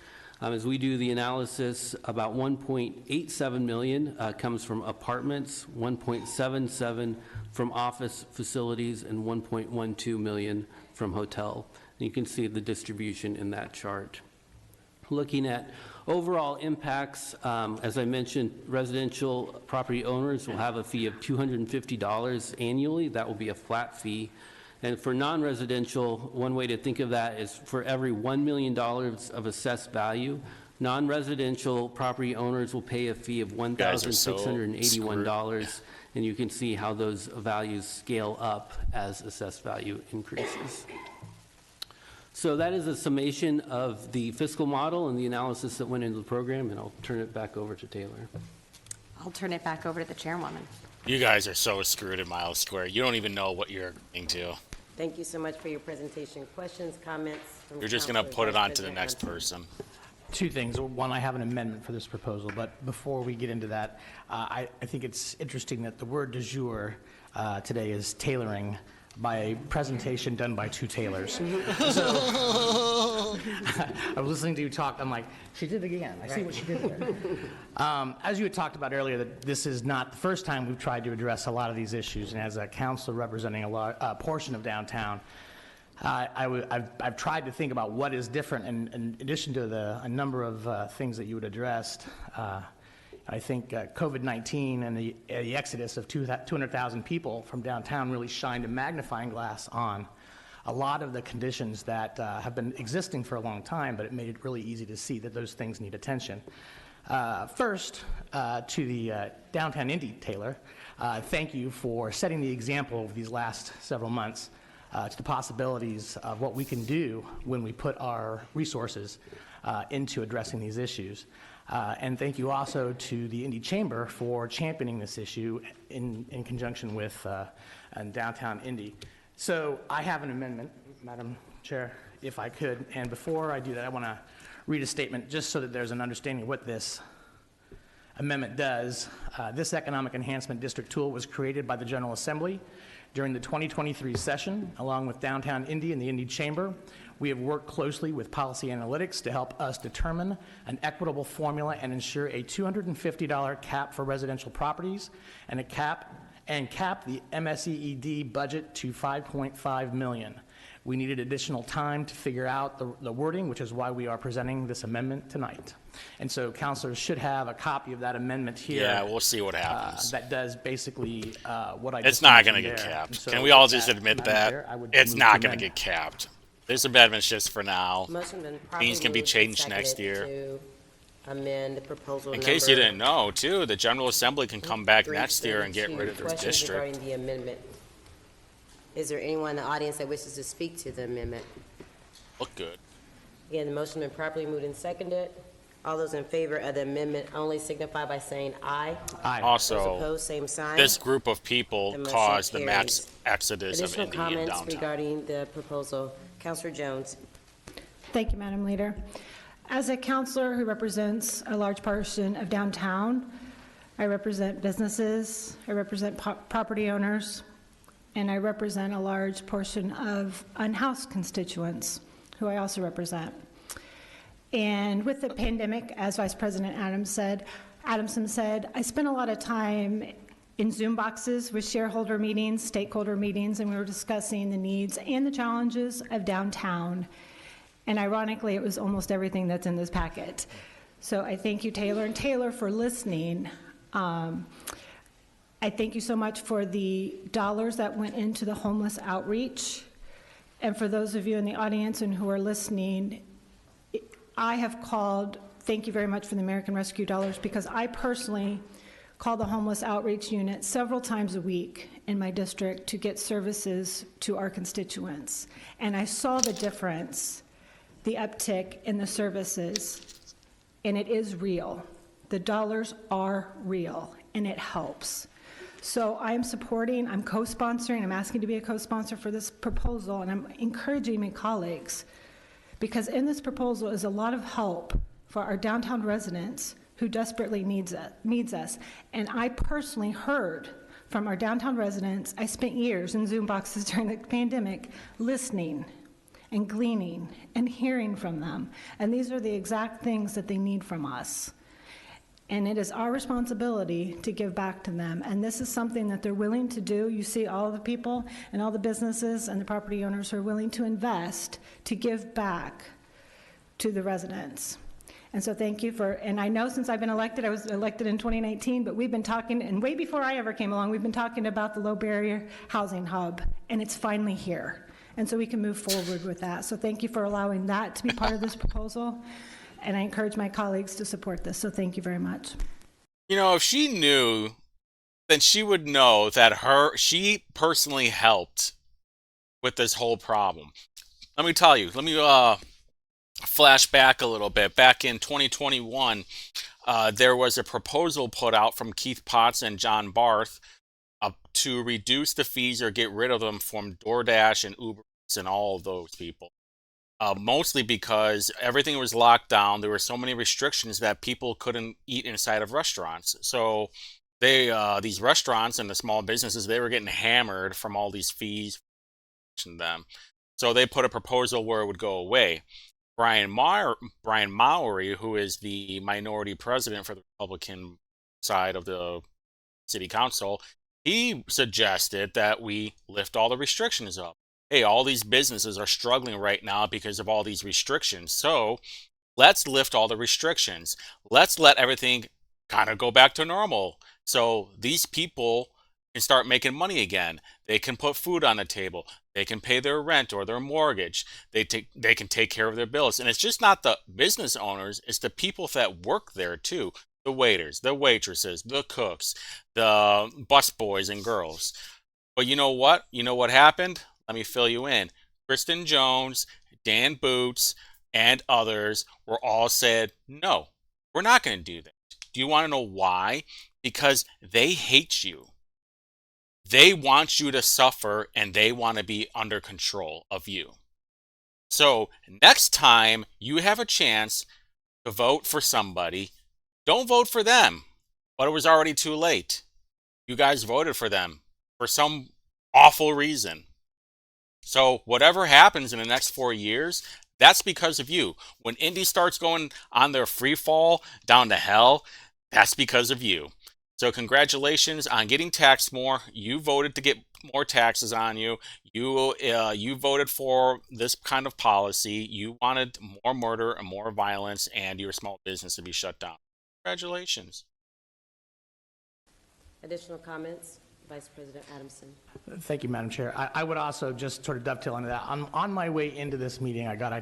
As we do the analysis, about $1.87 million comes from apartments, $1.77 from office facilities, and $1.12 million from hotel. And you can see the distribution in that chart. Looking at overall impacts, as I mentioned, residential property owners will have a fee of $250 annually. That will be a flat fee. And for non-residential, one way to think of that is for every $1 million of assessed value, non-residential property owners will pay a fee of $1,681. And you can see how those values scale up as assessed value increases. So that is a summation of the fiscal model and the analysis that went into the program, and I'll turn it back over to Taylor. I'll turn it back over to the chairwoman. You guys are so screwed in Miles Square. You don't even know what you're going to. Thank you so much for your presentation. Questions, comments? From You're just going to Councilor put it on to the President next Johnson? person. Two things. One, I have an amendment for this proposal, but before we get into that, I think it's interesting that the word du jour today is tailoring, by a presentation done by two tailors. So, I was listening to you talk, I'm like, she did it again. I see what she did there. As you had talked about earlier, that this is not the first time we've tried to address a lot of these issues, and as a councilor representing a portion of downtown, I've tried to think about what is different, and in addition to a number of things that you had addressed. I think COVID-19 and the exodus of 200,000 people from downtown really shined a magnifying glass on a lot of the conditions that have been existing for a long time, but it made it really easy to see that those things need attention. First, to the downtown Indy Taylor, thank you for setting the example over these last several months to the possibilities of what we can do when we put our resources into addressing these issues. And thank you also to the Indy Chamber for championing this issue in conjunction with downtown Indy. So I have an amendment, Madam Chair, if I could. And before I do that, I want to read a statement just so that there's an understanding of what this amendment does. This economic enhancement district tool was created by the General Assembly during the 2023 session, along with downtown Indy and the Indy Chamber. We have worked closely with Policy Analytics to help us determine an equitable formula and ensure a $250 cap for residential properties and cap the MSEED budget to $5.5 million. We needed additional time to figure out the wording, which is why we are presenting this amendment tonight. And so councilors should have a copy of that amendment here. Yeah, we'll see what happens. That does basically what I It's just not going to mentioned get there. capped. And so Can we all with just admit Madam that? Chair, I would It's move not to going to amend. get capped. This amendment's just for now. Motion been properly Things can be moved and changed next seconded year. to amend the proposal In number case you didn't know, too, the General Assembly can come back next year and get 332. rid of their Questions district. regarding the amendment? Is there anyone in the audience that wishes to speak to the amendment? Look good. Again, the motion been properly moved and seconded. All those in favor of the amendment only signify by saying aye. Aye. Those Also, opposed, same sign. this group of people The motion caused the mass carries. exodus of Additional Indian comments downtown. regarding the proposal. Counselor Jones. Thank you, Madam Leader. As a counselor who represents a large portion of downtown, I represent businesses, I represent property owners, and I represent a large portion of unhoused constituents, who I also represent. And with the pandemic, as Vice President Adamson said, I spent a lot of time in Zoom boxes with shareholder meetings, stakeholder meetings, and we were discussing the needs and the challenges of downtown. And ironically, it was almost everything that's in this packet. So I thank you, Taylor and Taylor, for listening. I thank you so much for the dollars that went into the homeless outreach. And for those of you in the audience and who are listening, I have called, thank you very much for the American Rescue dollars, because I personally call the homeless outreach unit several times a week in my district to get services to our constituents. And I saw the difference, the uptick in the services, and it is real. The dollars are real, and it helps. So I'm supporting, I'm co-sponsoring, I'm asking to be a co-sponsor for this proposal, and I'm encouraging my colleagues, because in this proposal is a lot of help for our downtown residents who desperately needs us. And I personally heard from our downtown residents. I spent years in Zoom boxes during the pandemic listening and gleaning and hearing from them. And these are the exact things that they need from us. And it is our responsibility to give back to them. And this is something that they're willing to do. You see all the people and all the businesses and the property owners who are willing to invest to give back to the residents. And so thank you for, and I know since I've been elected, I was elected in 2019, but we've been talking, and way before I ever came along, we've been talking about the low barrier housing hub, and it's finally here. And so we can move forward with that. So thank you for allowing that to be part of this proposal. And I encourage my colleagues to support this, so thank you very much. You know, if she knew, then she would know that she personally helped with this whole problem. Let me tell you, let me flash back a little bit. Back in 2021, there was a proposal put out from Keith Potts and John Barth to reduce the fees or get rid of them from DoorDash and Uber Eats and all of those people. Mostly because everything was locked down. There were so many restrictions that people couldn't eat inside of restaurants. So these restaurants and the small businesses, they were getting hammered from all these fees. So they put a proposal where it would go away. Brian Mowry, who is the minority president for the Republican side of the city council, he suggested that we lift all the restrictions up. Hey, all these businesses are struggling right now because of all these restrictions. So let's lift all the restrictions. Let's let everything kind of go back to normal. So these people can start making money again. They can put food on the table. They can pay their rent or their mortgage. They can take care of their bills. And it's just not the business owners, it's the people that work there too. The waiters, the waitresses, the cooks, the bus boys and girls. But you know what? You know what happened? Let me fill you in. Kristen Jones, Dan Boots, and others were all said, no, We're not going to do that. Do you want to know why? Because they hate you. They want you to suffer, and they want to be under control of you. So next time you have a chance to vote for somebody, don't vote for them. But it was already too late. You guys voted for them for some awful reason. So whatever happens in the next 4 years, that's because of you. When Indy starts going on their free fall down to hell, that's because of you. So congratulations on getting taxed more. You voted to get more taxes on you. You voted for this kind of policy. You wanted more murder and more violence and your small business to be shut down. Congratulations. Additional comments? Vice President Adamson. Thank you, Madam Chair. I would also just sort of dovetail into that. On my way into this meeting, I got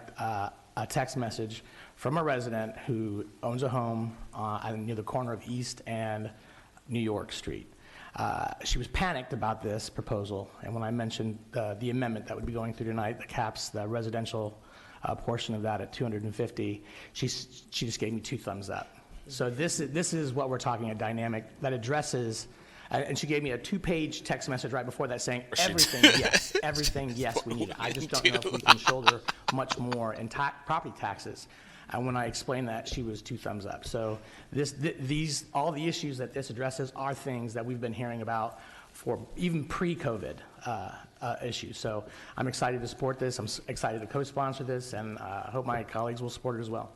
a text message from a resident who owns a home near the corner of East and New York Street. She was panicked about this proposal, and when I mentioned the amendment that would be going through tonight, the caps, the residential portion of that at 250, she just gave me 2 thumbs up. So this is what we're talking, a dynamic that addresses. And she gave me a 2-page text message right before that saying, everything, yes, everything, yes, we need it. I just don't know if we can shoulder much more in property taxes. And when I explained that, she was 2 thumbs up. So all the issues that this addresses are things that we've been hearing about for even pre-COVID issues. So I'm excited to support this. I'm excited to co-sponsor this, and I hope my colleagues will support it as well.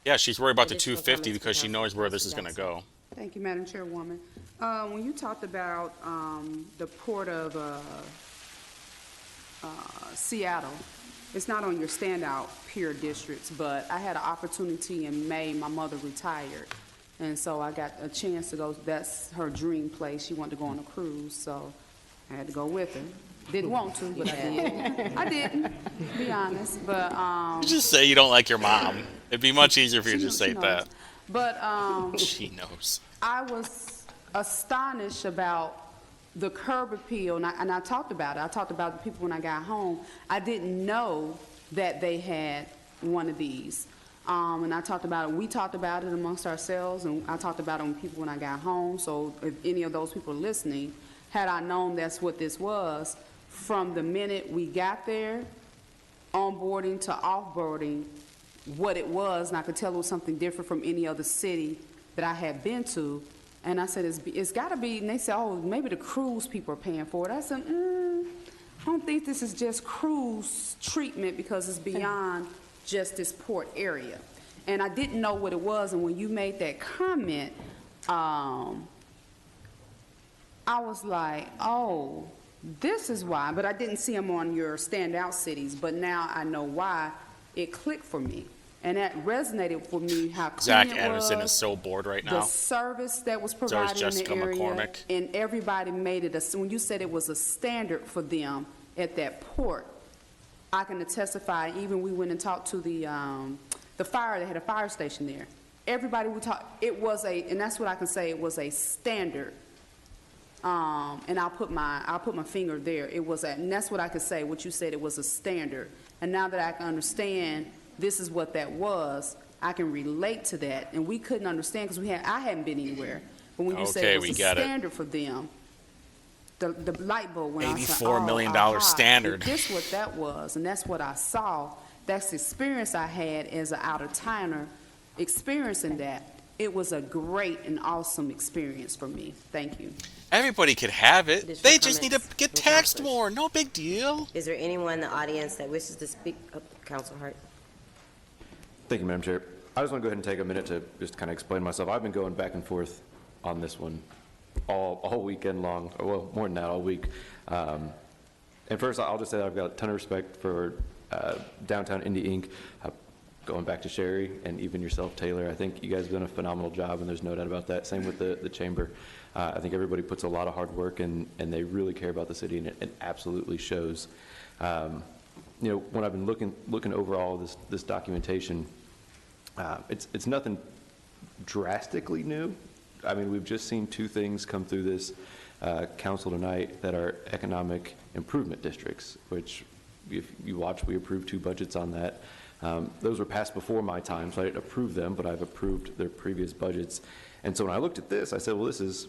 Yeah, she's worried about the Additional 250 comments because she from knows where this is Councilman going to go. Thank you, Madam Chairwoman. When you talked about the port of Seattle, it's not on your standout peer districts, but I had an opportunity in May. My mother retired, and so I got a chance to go. That's her dream place. She wanted to go on a cruise, so I had to go with her. Didn't want to, but I did. I didn't, to be honest. But Just say you don't like your mom. It'd be much easier if you she just knows- say she that. knows. But She knows. I was astonished about the curb appeal, and I talked about it. I talked about the people when I got home. I didn't know that they had one of these. And I talked about it, we talked about it amongst ourselves, and I talked about it with people when I got home. So if any of those people are listening, had I known that's what this was, from the minute we got there, onboarding to offboarding, what it was, and I could tell it was something different from any other city that I had been to. And I said, it's got to be, and they said, oh, maybe the cruise people are paying for it. I said, I don't think this is just cruise treatment because it's beyond just this port area. And I didn't know what it was, and when you made that comment, I was like, oh, this is why. But I didn't see them on your standout cities, but now I know why. It clicked for me. And that resonated for me, how clean Zach it Anderson was, is so bored right the now. service that was So provided is in Jessica the area, McCormick. and everybody made it when you said it was a standard for them at that port. I can testify. Even we went and talked to the fire. They had a fire station there. Everybody we talked. It was and that's what I can say. It was a standard. And I'll put my finger there. It was and that's what I could say. What you said, it was a standard. And now that I can understand, this is what that was. I can relate to that, and we couldn't understand because I hadn't been anywhere. But when you said Okay, it was we a get it. standard for them, the light bulb went on. $84 million standard. This what that was, and that's what I saw. That's the experience I had as an out-of-towner, experiencing that. It was a great and awesome experience for me. Thank you. Everybody could have it. Additional They just need to comments get from taxed councilors? more. No big deal. Is there anyone in the audience that wishes to speak? Oh, Council Hart. Thank you, Madam Chair. I just want to go ahead and take a minute to just kind of explain myself. I've been going back and forth on this one all weekend long, or well, more than that, all week. And first, I'll just say that I've got a ton of respect for Downtown Indy Inc., going back to Sherry and even yourself, Taylor. I think you guys have done a phenomenal job, and there's no doubt about that. Same with the chamber. I think everybody puts a lot of hard work, and they really care about the city, and it absolutely shows. You know, when I've been looking over all this documentation, it's nothing drastically new. I mean, we've just seen 2 things come through this council tonight that are economic improvement districts, which if you watch, we approved 2 budgets on that. Those were passed before my time, so I didn't approve them, but I've approved their previous budgets. And so when I looked at this, I said, well, this is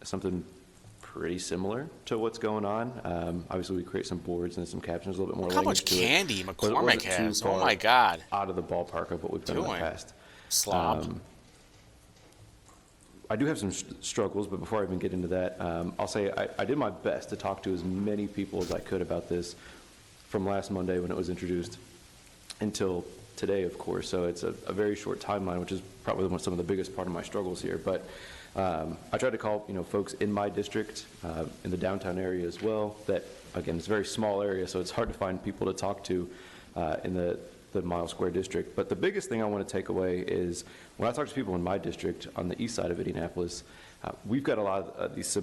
something pretty similar to what's going on. Obviously, we create some boards and some captions, a little bit more Look how language much to it, candy but it McCormick wasn't too has. Oh far my God. out of the ballpark of what we've done in the Doing. past. Slob. I do have some struggles, but before I even get into that, I'll say I did my best to talk to as many people as I could about this from last Monday when it was introduced until today, of course. So it's a very short timeline, which is probably some of the biggest part of my struggles here. But I tried to call, folks in my district, in the downtown area as well, that, again, it's a very small area, so it's hard to find people to talk to in the Mile Square district. But the biggest thing I want to take away is when I talk to people in my district on the east side of Indianapolis, we've got a lot of these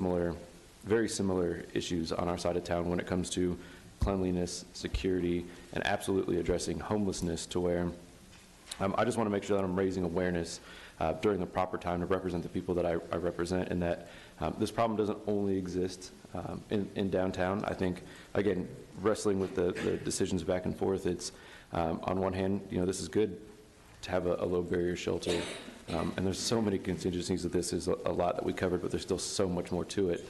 very similar issues on our side of town when it comes to cleanliness, security, and absolutely addressing homelessness, to where I just want to make sure that I'm raising awareness during the proper time to represent the people that I represent, and that this problem doesn't only exist in downtown. I think, again, wrestling with the decisions back and forth, it's on one hand, this is good to have a low barrier shelter, and there's so many contingencies that this is a lot that we covered, but there's still so much more to it,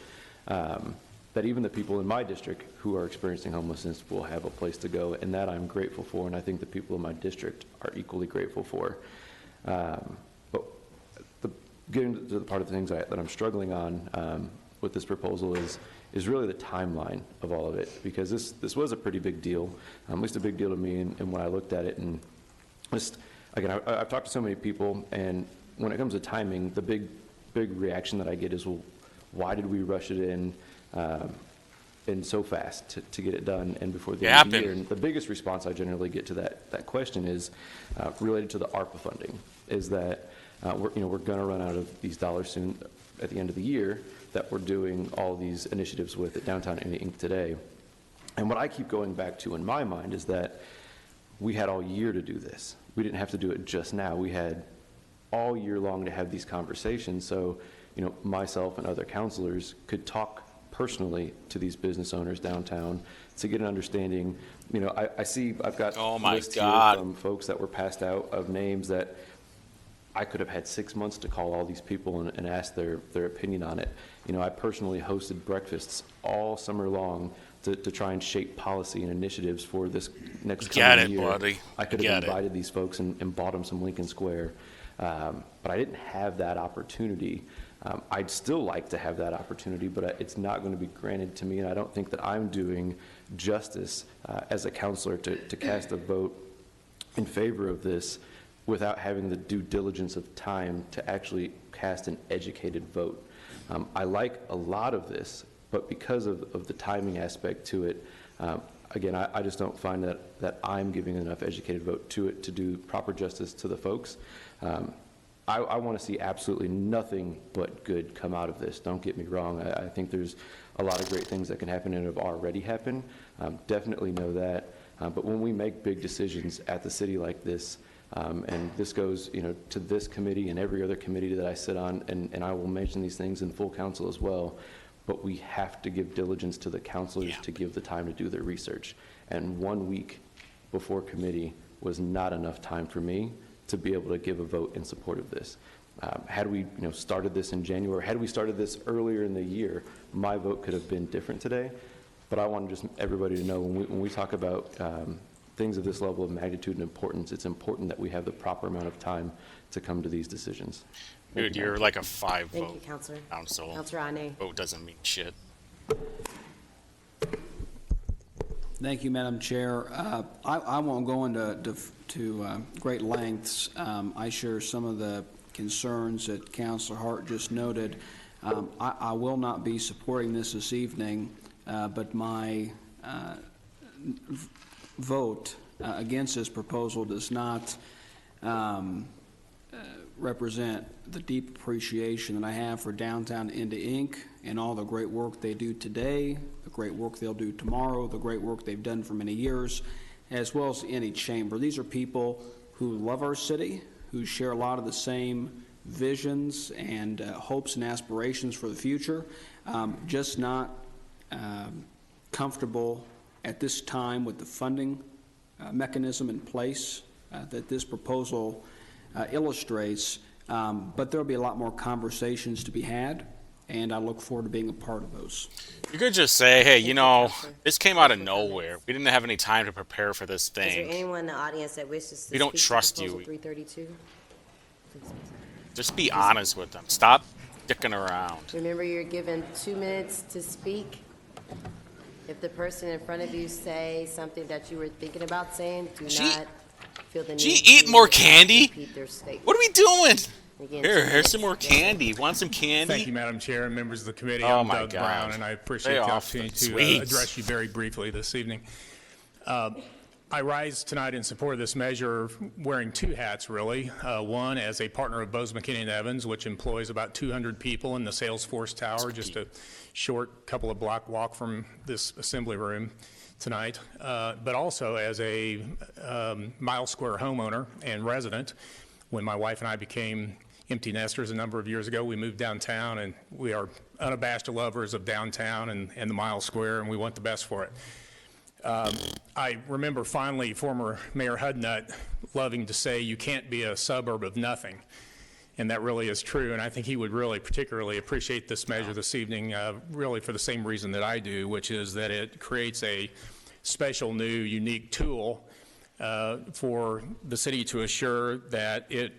that even the people in my district who are experiencing homelessness will have a place to go, and that I'm grateful for, and I think the people in my district are equally grateful for. But getting to the part of the things that I'm struggling on with this proposal is really the timeline of all of it, because this was a pretty big deal, at least a big deal to me, and when I looked at it, and just, again, I've talked to so many people, and when it comes to timing, the big reaction that I get is, well, why did we rush it in so fast to get it done and before the end of the year? And the biggest response I generally get to that question is related to the ARPA funding, is that we're going to run out of these dollars soon at the end of the year that we're doing all these initiatives with at Downtown Indy Inc. today. And what I keep going back to in my mind is that we had all year to do this. We didn't have to do it just now. We had all year long to have these conversations, so myself and other counselors could talk personally to these business owners downtown to get an understanding. I see I've got lists here from folks that were passed out of names that I could have had 6 months to call all these people and ask their opinion on it. I personally hosted breakfasts all summer long to try and shape policy and initiatives for this next coming year. Buddy. I could have invited these folks and bought them some Lincoln Square, but I didn't have that opportunity. I'd still like to have that opportunity, but it's not going to be granted to me, and I don't think that I'm doing justice as a counselor to cast a vote in favor of this without having the due diligence of time to actually cast an educated vote. I like a lot of this, but because of the timing aspect to it, again, I just don't find that I'm giving enough educated vote to it to do proper justice to the folks. I want to see absolutely nothing but good come out of this. Don't get me wrong. I think there's a lot of great things that can happen and have already happened. Definitely know that. But when we make big decisions at the city like this, and this goes, to this committee and every other committee that I sit on, and I will mention these things in full council as well, but we have to give diligence to the counselors to give the time to do their research. And 1 week before committee was not enough time for me to be able to give a vote in support of this. Had we started this in January, had we started this earlier in the year, my vote could have been different today. But I want just everybody to know, when we talk about things of this level of magnitude and importance, it's important that we have the proper amount of time to come to these decisions. Dude, you're like a 5 Thank vote you, Counselor. council. Counselor Ane. Vote doesn't mean shit. Thank you, Madam Chair. I won't go into great lengths. I share some of the concerns that Councilor Hart just noted. I will not be supporting this evening, but my vote against this proposal does not represent the deep appreciation that I have for Downtown Indy Inc. and all the great work they do today, the great work they'll do tomorrow, the great work they've done for many years, as well as any chamber. These are people who love our city, who share a lot of the same visions and hopes and aspirations for the future, just not comfortable at this time with the funding mechanism in place that this proposal illustrates, but there'll be a lot more conversations to be had, and I look forward to being a part of those. You could just say, hey, you know, this came out of nowhere. We didn't have any time to prepare for this Is there thing. anyone in the audience that wishes to We don't speak to trust Proposal you. 332? Just be honest with them. Stop dicking around. Remember, you're given 2 minutes to speak. If the person in front of you say something that you were thinking about saying, do not feel the need Gee, to eat more candy? repeat their statement. What are we doing? Again, Here's some more candy. Want some candy? Thank you, Madam Chair and members of the committee. Oh, I'm my Doug God. Brown, and I appreciate Stay the off opportunity the to sweets. address you very briefly this evening. I rise tonight in support of this measure wearing two hats, really. One, as a partner of Bose McKinney & Evans, which employs about 200 people in the Salesforce Tower, just a short couple of block walk from this assembly room tonight, but also as a Mile Square homeowner and resident. When my wife and I became empty nesters a number of years ago, we moved downtown, and we are unabashed lovers of downtown and the Mile Square, and we want the best for it. I remember fondly former Mayor Hudnut loving to say, you can't be a suburb of nothing. And that really is true. And I think he would really particularly appreciate this measure this evening, really for the same reason that I do, which is that it creates a special new unique tool for the city to assure that it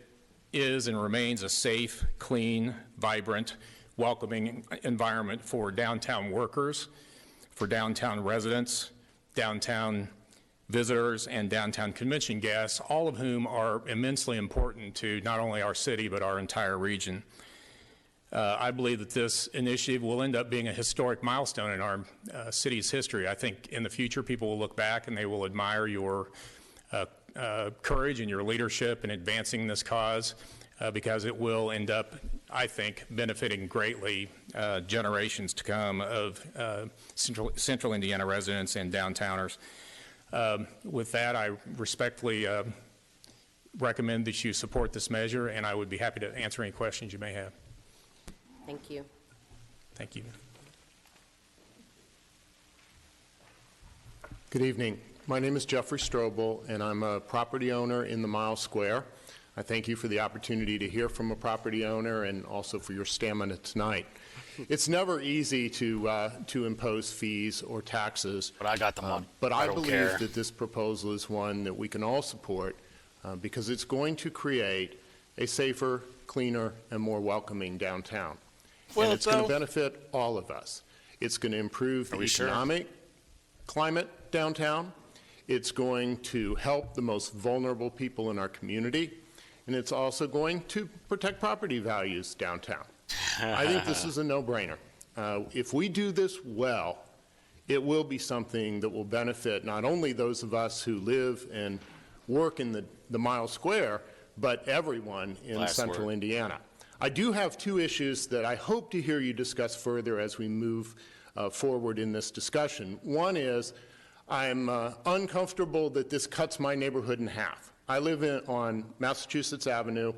is and remains a safe, clean, vibrant, welcoming environment for downtown workers, for downtown residents, downtown visitors, and downtown convention guests, all of whom are immensely important to not only our city but our entire region. I believe that this initiative will end up being a historic milestone in our city's history. I think in the future people will look back and they will admire your courage and your leadership in advancing this cause because it will end up, I think, benefiting greatly generations to come of central Indiana residents and downtowners. With that, I respectfully recommend that you support this measure, and I would be happy to answer any questions you may have. Thank you. Thank you. Good evening. My name is Jeffrey Strobel, and I'm a property owner in the Mile Square. I thank you for the opportunity to hear from a property owner and also for your stamina tonight. It's never easy to impose fees or taxes. But I got the money. But I don't believe care. that this proposal is one that we can all support because it's going to create a safer, cleaner, and more welcoming downtown. And it's going to benefit all of us. It's going to improve the economic climate downtown. It's going to help the most vulnerable people in our community. And it's also going to protect property values downtown. I think this is a no-brainer. If we do this well, it will be something that will benefit not only those of us who live and work in the Mile Square, but everyone in central Indiana. I do have two issues that I hope to hear you discuss further as we move forward in this discussion. One is I'm uncomfortable that this cuts my neighborhood in half. I live on Massachusetts Avenue,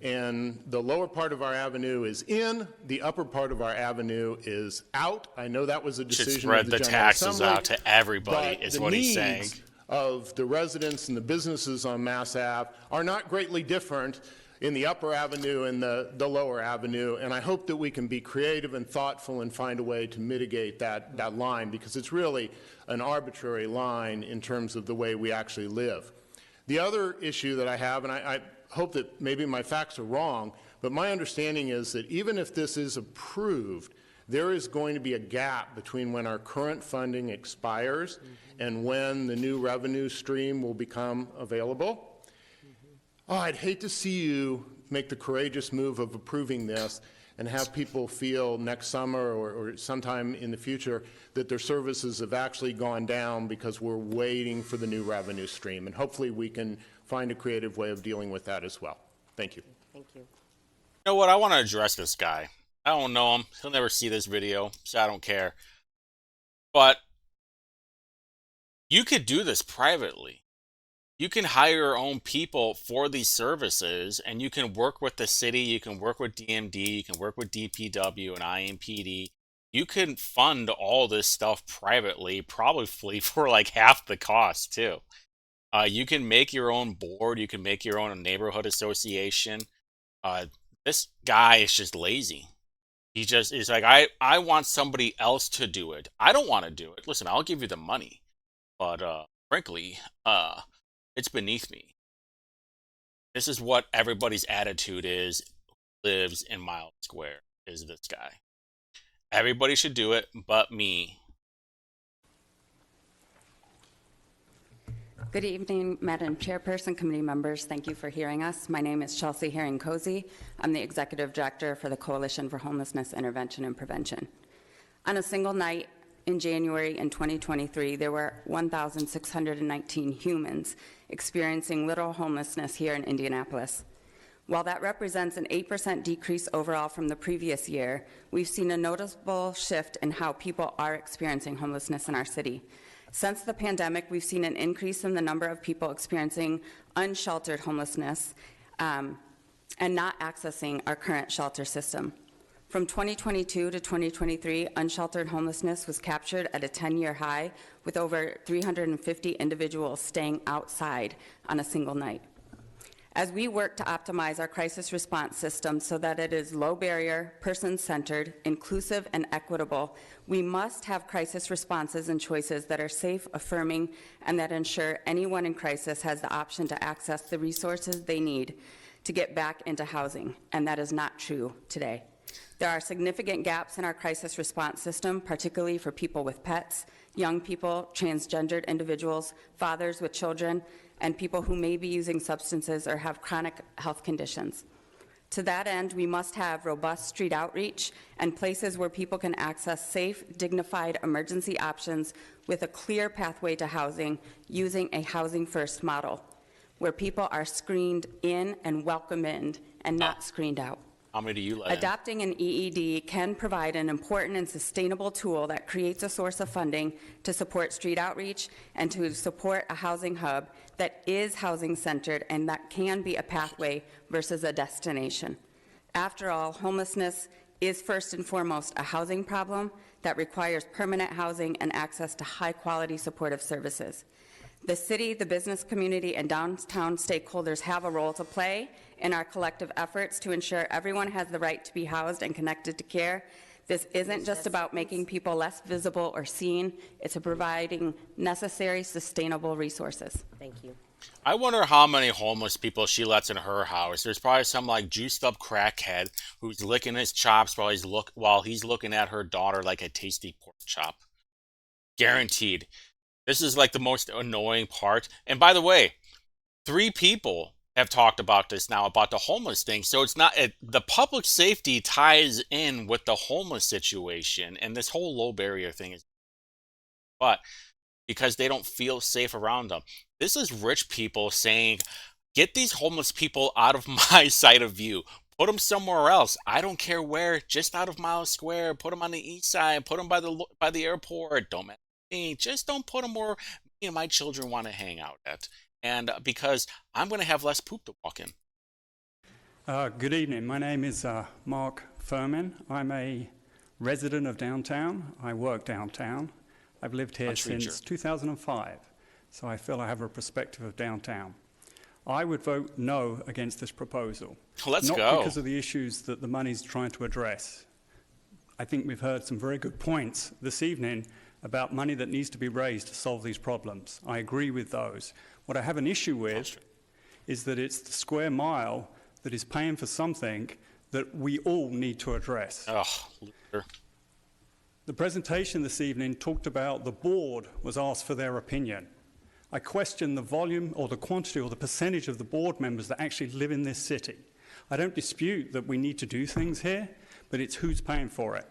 and the lower part of our avenue is in, the upper part of our avenue is out. I know that was a decision of the General Assembly. Should spread the taxes out to everybody, is what he's saying. The needs of the residents and the businesses on Mass Ave are not greatly different in the upper avenue and the lower avenue, and I hope that we can be creative and thoughtful and find a way to mitigate that line, because it's really an arbitrary line in terms of the way we actually live. The other issue that I have, and I hope that maybe my facts are wrong, but my understanding is that even if this is approved, there is going to be a gap between when our current funding expires and when the new revenue stream will become available. Oh, I'd hate to see you make the courageous move of approving this and have people feel next summer or sometime in the future that their services have actually gone down because we're waiting for the new revenue stream. And hopefully we can find a creative way of dealing with that as well. Thank you. Thank you. You know what? I want to address this guy. I don't know him. He'll never see this video, so I don't care. But you could do this privately. You can hire your own people for these services, and you can work with the city, you can work with DMD, you can work with DPW and IMPD. You can fund all this stuff privately, probably for like half the cost too. You can make your own board. You can make your own neighborhood association. This guy is just lazy. He just is like, I want somebody else to do it. I don't want to do it. Listen, I'll give you the money, but frankly, it's beneath me. This is what everybody's attitude is. Lives in Miles Square is this guy. Everybody should do it, but me. Good evening, Madam Chairperson, committee members. Thank you for hearing us. My name is Chelsea Herring-Cozy. I'm the Executive Director for the Coalition for Homelessness Intervention and Prevention. On a single night in January in 2023, there were 1,619 humans experiencing literal homelessness here in Indianapolis. While that represents an 8% decrease overall from the previous year, we've seen a noticeable shift in how people are experiencing homelessness in our city. Since the pandemic, we've seen an increase in the number of people experiencing unsheltered homelessness and not accessing our current shelter system. From 2022 to 2023, unsheltered homelessness was captured at a 10-year high, with over 350 individuals staying outside on a single night. As we work to optimize our crisis response system so that it is low barrier, person-centered, inclusive, and equitable, we must have crisis responses and choices that are safe, affirming, and that ensure anyone in crisis has the option to access the resources they need to get back into housing, and that is not true today. There are significant gaps in our crisis response system, particularly for people with pets, young people, transgendered individuals, fathers with children, and people who may be using substances or have chronic health conditions. To that end, we must have robust street outreach and places where people can access safe, dignified emergency options with a clear pathway to housing using a housing-first model, where people are screened in and welcomed in and not screened out. How many do you let in? Adopting an EED can provide an important and sustainable tool that creates a source of funding to support street outreach and to support a housing hub that is housing-centered and that can be a pathway versus a destination. After all, homelessness is first and foremost a housing problem that requires permanent housing and access to high-quality supportive services. The city, the business community, and downtown stakeholders have a role to play in our collective efforts to ensure everyone has the right to be housed and connected to care. This isn't just about making people less visible or seen, it's providing necessary, sustainable resources. Thank you. I wonder how many homeless people she lets in her house. There's probably some like juiced up crackhead who's licking his chops while he's looking at her daughter like a tasty pork chop. Guaranteed. This is like the most annoying part. And by the way, 3 people have talked about this now, about the homeless thing. So it's not, the public safety ties in with the homeless situation. And this whole low barrier thing is, but because they don't feel safe around them. This is rich people saying, get these homeless people out of my sight of view. Put them somewhere else. I don't care where, just out of Miles Square. Put them on the east side. Put them by the airport. Don't matter. Just don't put them where my children want to hang out at. And because I'm going to have less poop to walk in. Good evening. My name is Mark Furman. I'm a resident of downtown. I work downtown. I've lived here since 2005, so I feel I have a perspective of downtown. I would vote no against this proposal. Let's go. Not because of the issues that the money's trying to address. I think we've heard some very good points this evening about money that needs to be raised to solve these problems. I agree with those. What I have an issue with is that it's the square mile that is paying for something that we all need to address. Loser. The presentation this evening talked about the board was asked for their opinion. I question the volume or the quantity or the percentage of the board members that actually live in this city. I don't dispute that we need to do things here, but it's who's paying for it.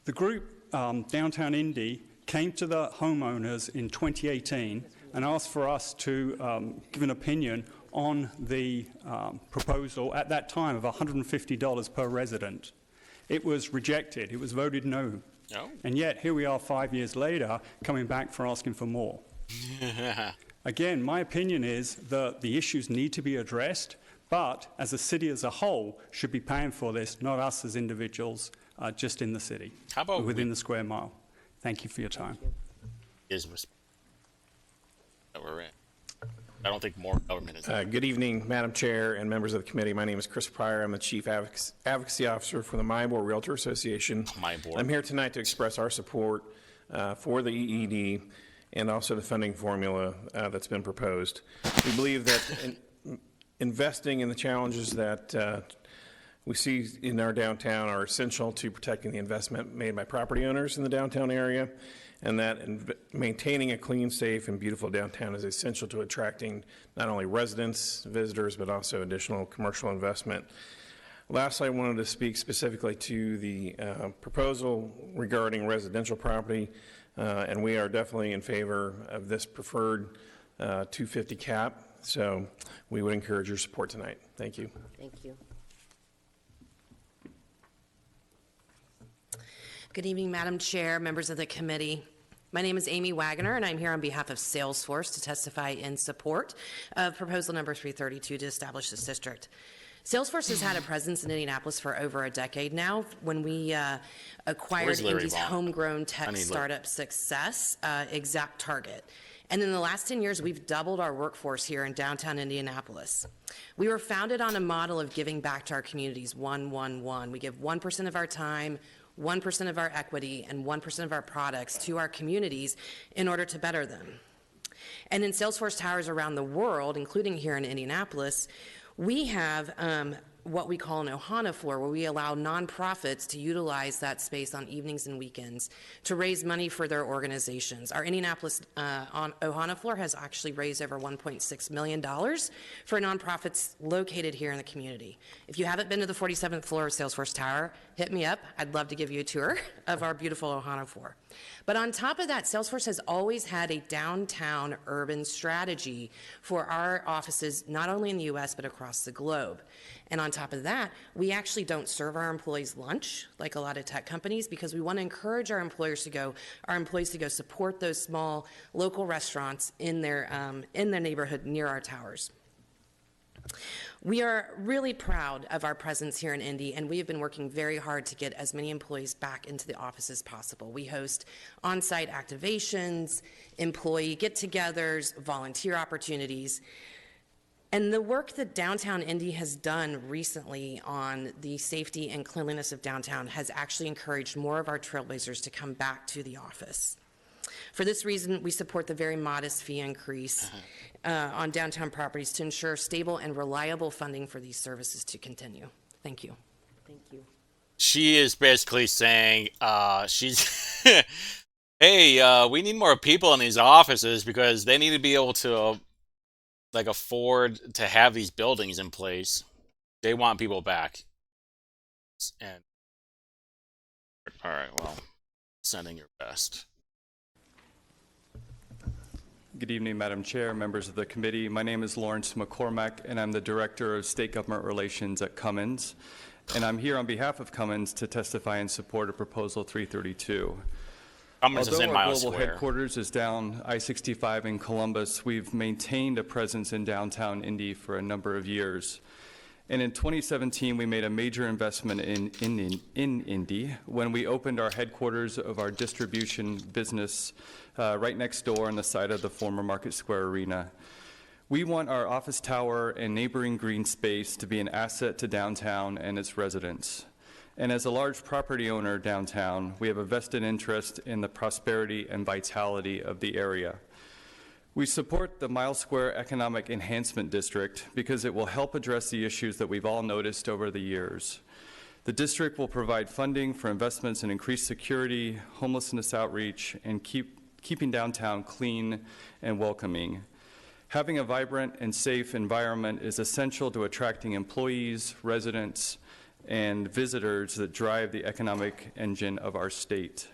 The group Downtown Indy came to the homeowners in 2018 and asked for us to give an opinion on the proposal at that time of $150 per resident. It was rejected. It was voted no. No? And yet, here we are 5 years later, coming back for asking for more. Again, my opinion is that the issues need to be addressed, but as a city as a whole should be paying for this, not us as individuals just in the city, How about within the square mile. Thank you for your time. Is that we're in. I don't think more government is. Good evening, Madam Chair and members of the committee. My name is Chris Pryor. I'm the Chief Advocacy Officer for the MIBOR Realtor Association. MIBOR. I'm here tonight to express our support for the EED and also the funding formula that's been proposed. We believe that investing in the challenges that we see in our downtown are essential to protecting the investment made by property owners in the downtown area, and that maintaining a clean, safe, and beautiful downtown is essential to attracting not only residents, visitors, but also additional commercial investment. Lastly, I wanted to speak specifically to the proposal regarding residential property, and we are definitely in favor of this preferred 250 cap, so we would encourage your support tonight. Thank you. Thank you. Good evening, Madam Chair, members of the committee. My name is Amy Wagner, and I'm here on behalf of Salesforce to testify in support of proposal number 332 to establish this district. Salesforce has had a presence in Indianapolis for over a decade now. When we acquired Indy's homegrown tech startup success, Exact Target. And in the last 10 years, we've doubled our workforce here in downtown Indianapolis. We were founded on a model of giving back to our communities, 1-1-1. We give 1% of our time, 1% of our equity, and 1% of our products to our communities in order to better them. And in Salesforce towers around the world, including here in Indianapolis, we have what we call an Ohana floor, where we allow nonprofits to utilize that space on evenings and weekends to raise money for their organizations. Our Indianapolis on Ohana floor has actually raised over $1.6 million for nonprofits located here in the community. If you haven't been to the 47th floor of Salesforce Tower, hit me up. I'd love to give you a tour of our beautiful Ohana floor. But on top of that, Salesforce has always had a downtown urban strategy for our offices, not only in the U.S., but across the globe. And on top of that, we actually don't serve our employees lunch like a lot of tech companies, because we want to encourage our employees to go support those small local restaurants in their neighborhood near our towers. We are really proud of our presence here in Indy, and we have been working very hard to get as many employees back into the office as possible. We host on-site activations, employee get-togethers, volunteer opportunities. And the work that downtown Indy has done recently on the safety and cleanliness of downtown has actually encouraged more of our trailblazers to come back to the office. For this reason, we support the very modest fee increase on downtown properties to ensure stable and reliable funding for these services to continue. Thank you. Thank you. She is basically saying, hey, we need more people in these offices because they need to be able to afford to have these buildings in place. They want people back. And all right, well, sending your best. Good evening, Madam Chair, members of the committee. My name is Lawrence McCormack, and I'm the Director of State Government Relations at Cummins. And I'm here on behalf of Cummins to testify in support of Proposal 332. Cummins is in Although our Miles global Square. headquarters is down I-65 in Columbus, we've maintained a presence in downtown Indy for a number of years. And in 2017, we made a major investment in Indy when we opened our headquarters of our distribution business right next door on the site of the former Market Square Arena. We want our office tower and neighboring green space to be an asset to downtown and its residents. And as a large property owner downtown, we have a vested interest in the prosperity and vitality of the area. We support the Miles Square Economic Enhancement District because it will help address the issues that we've all noticed over the years. The district will provide funding for investments in increased security, homelessness outreach, and keeping downtown clean and welcoming. Having a vibrant and safe environment is essential to attracting employees, residents, and visitors that drive the economic engine of our state.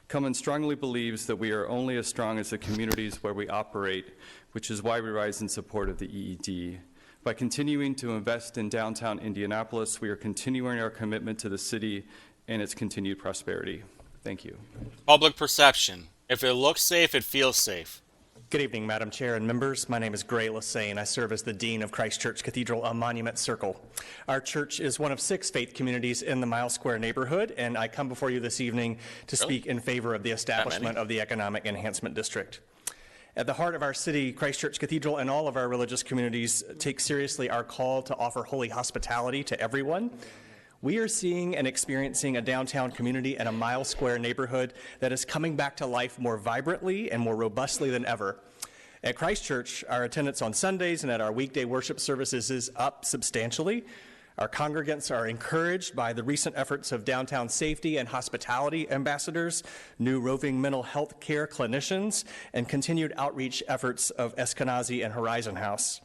Cummins strongly believes that we are only as strong as the communities where we operate, which is why we rise in support of the EED. By continuing to invest in downtown Indianapolis, we are continuing our commitment to the city and its continued prosperity. Thank you. Public perception. If it looks safe, it feels safe. Good evening, Madam Chair and members. My name is Gray Lassane. I serve as the Dean of Christ Church Cathedral on Monument Circle. Our church is one of 6 faith communities in the Miles Square neighborhood, and I come before you this evening to speak in favor of the establishment of the Economic Enhancement District. At the heart of our city, Christ Church Cathedral and all of our religious communities take seriously our call to offer holy hospitality to everyone. We are seeing and experiencing a downtown community and a mile square neighborhood that is coming back to life more vibrantly and more robustly than ever. At Christ Church, our attendance on Sundays and at our weekday worship services is up substantially. Our congregants are encouraged by the recent efforts of downtown safety and hospitality ambassadors, new roving mental health care clinicians, and continued outreach efforts of Eskenazi and Horizon House.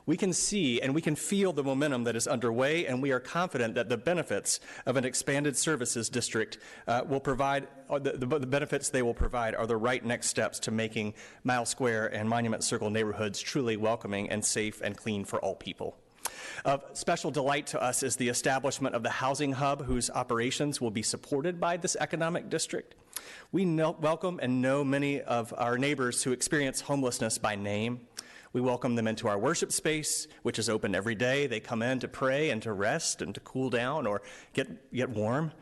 We can see and we can feel the momentum that is underway, and we are confident that the benefits of an expanded services district will provide, the benefits they will provide are the right next steps to making Mile Square and Monument Circle neighborhoods truly welcoming and safe and clean for all people. Of special delight to us is the establishment of the housing hub, whose operations will be supported by this economic district. We welcome and know many of our neighbors who experience homelessness by name. We welcome them into our worship space, which is open every day. They come in to pray and to rest and to cool down or get warm.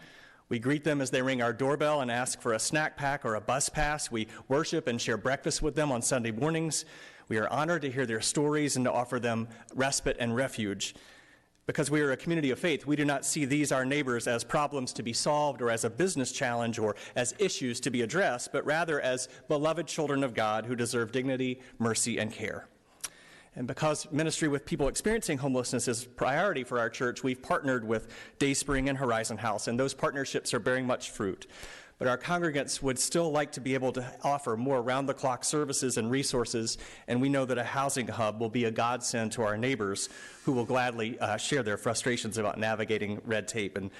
We greet them as they ring our doorbell and ask for a snack pack or a bus pass. We worship and share breakfast with them on Sunday mornings. We are honored to hear their stories and to offer them respite and refuge. Because we are a community of faith, we do not see these, our neighbors, as problems to be solved or as a business challenge or as issues to be addressed, but rather as beloved children of God who deserve dignity, mercy, and care. And because ministry with people experiencing homelessness is a priority for our church, we've partnered with Dayspring and Horizon House, and those partnerships are bearing much fruit. But our congregants would still like to be able to offer more round-the-clock services and resources, and we know that a housing hub will be a godsend to our neighbors who will gladly share their frustrations about navigating red tape and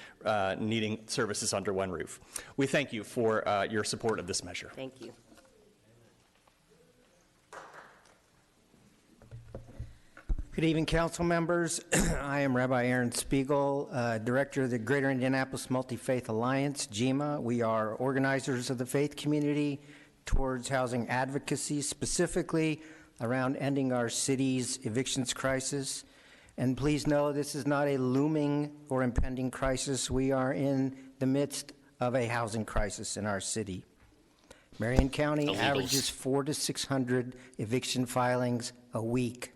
needing services under one roof. We thank you for your support of this measure. Thank you. Good evening, council members. I am Rabbi Aaron Spiegel, Director of the Greater Indianapolis Multi-Faith Alliance, GEMA. We are organizers of the faith community towards housing advocacy, specifically around ending our city's evictions crisis. And please know this is not a looming or impending crisis. We are in the midst of a housing crisis in our city. Marion County averages 400 to 600 eviction filings a week.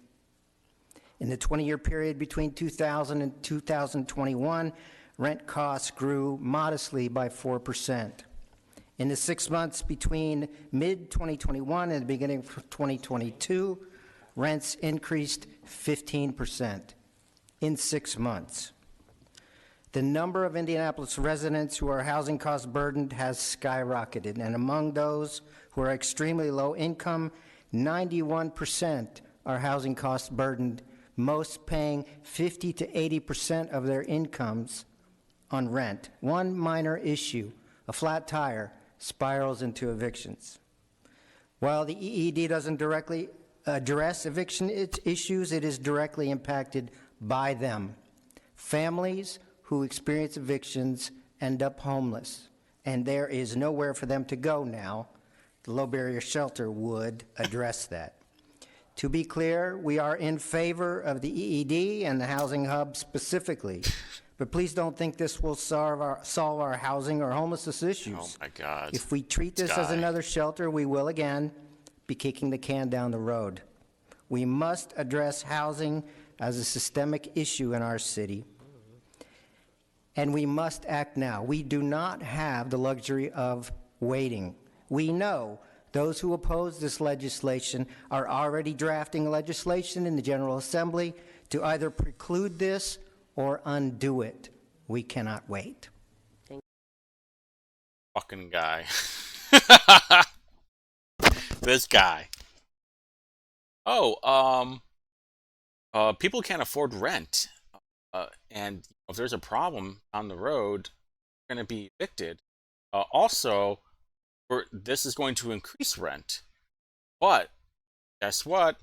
In the 20-year period between 2000 and 2021, rent costs grew modestly by 4%. In the 6 months between mid-2021 and the beginning of 2022, rents increased 15% in 6 months. The number of Indianapolis residents who are housing cost burdened has skyrocketed, and among those who are extremely low income, 91% are housing cost burdened, most paying 50 to 80% of their incomes on rent. One minor issue, a flat tire, spirals into evictions. While the EED doesn't directly address eviction issues, it is directly impacted by them. Families who experience evictions end up homeless, and there is nowhere for them to go now. The low barrier shelter would address that. To be clear, we are in favor of the EED and the housing hub specifically, but please don't think this will solve our housing or homelessness issues. Oh my God. If we treat this as another shelter, we will again be kicking the can down the road. We must address housing as a systemic issue in our city, and we must act now. We do not have the luxury of waiting. We know those who oppose this legislation are already drafting legislation in the General Assembly to either preclude this or undo it. We cannot wait. Fucking guy. This guy. People can't afford rent. And if there's a problem on the road, they're going to be evicted. Also, this is going to increase rent. But guess what?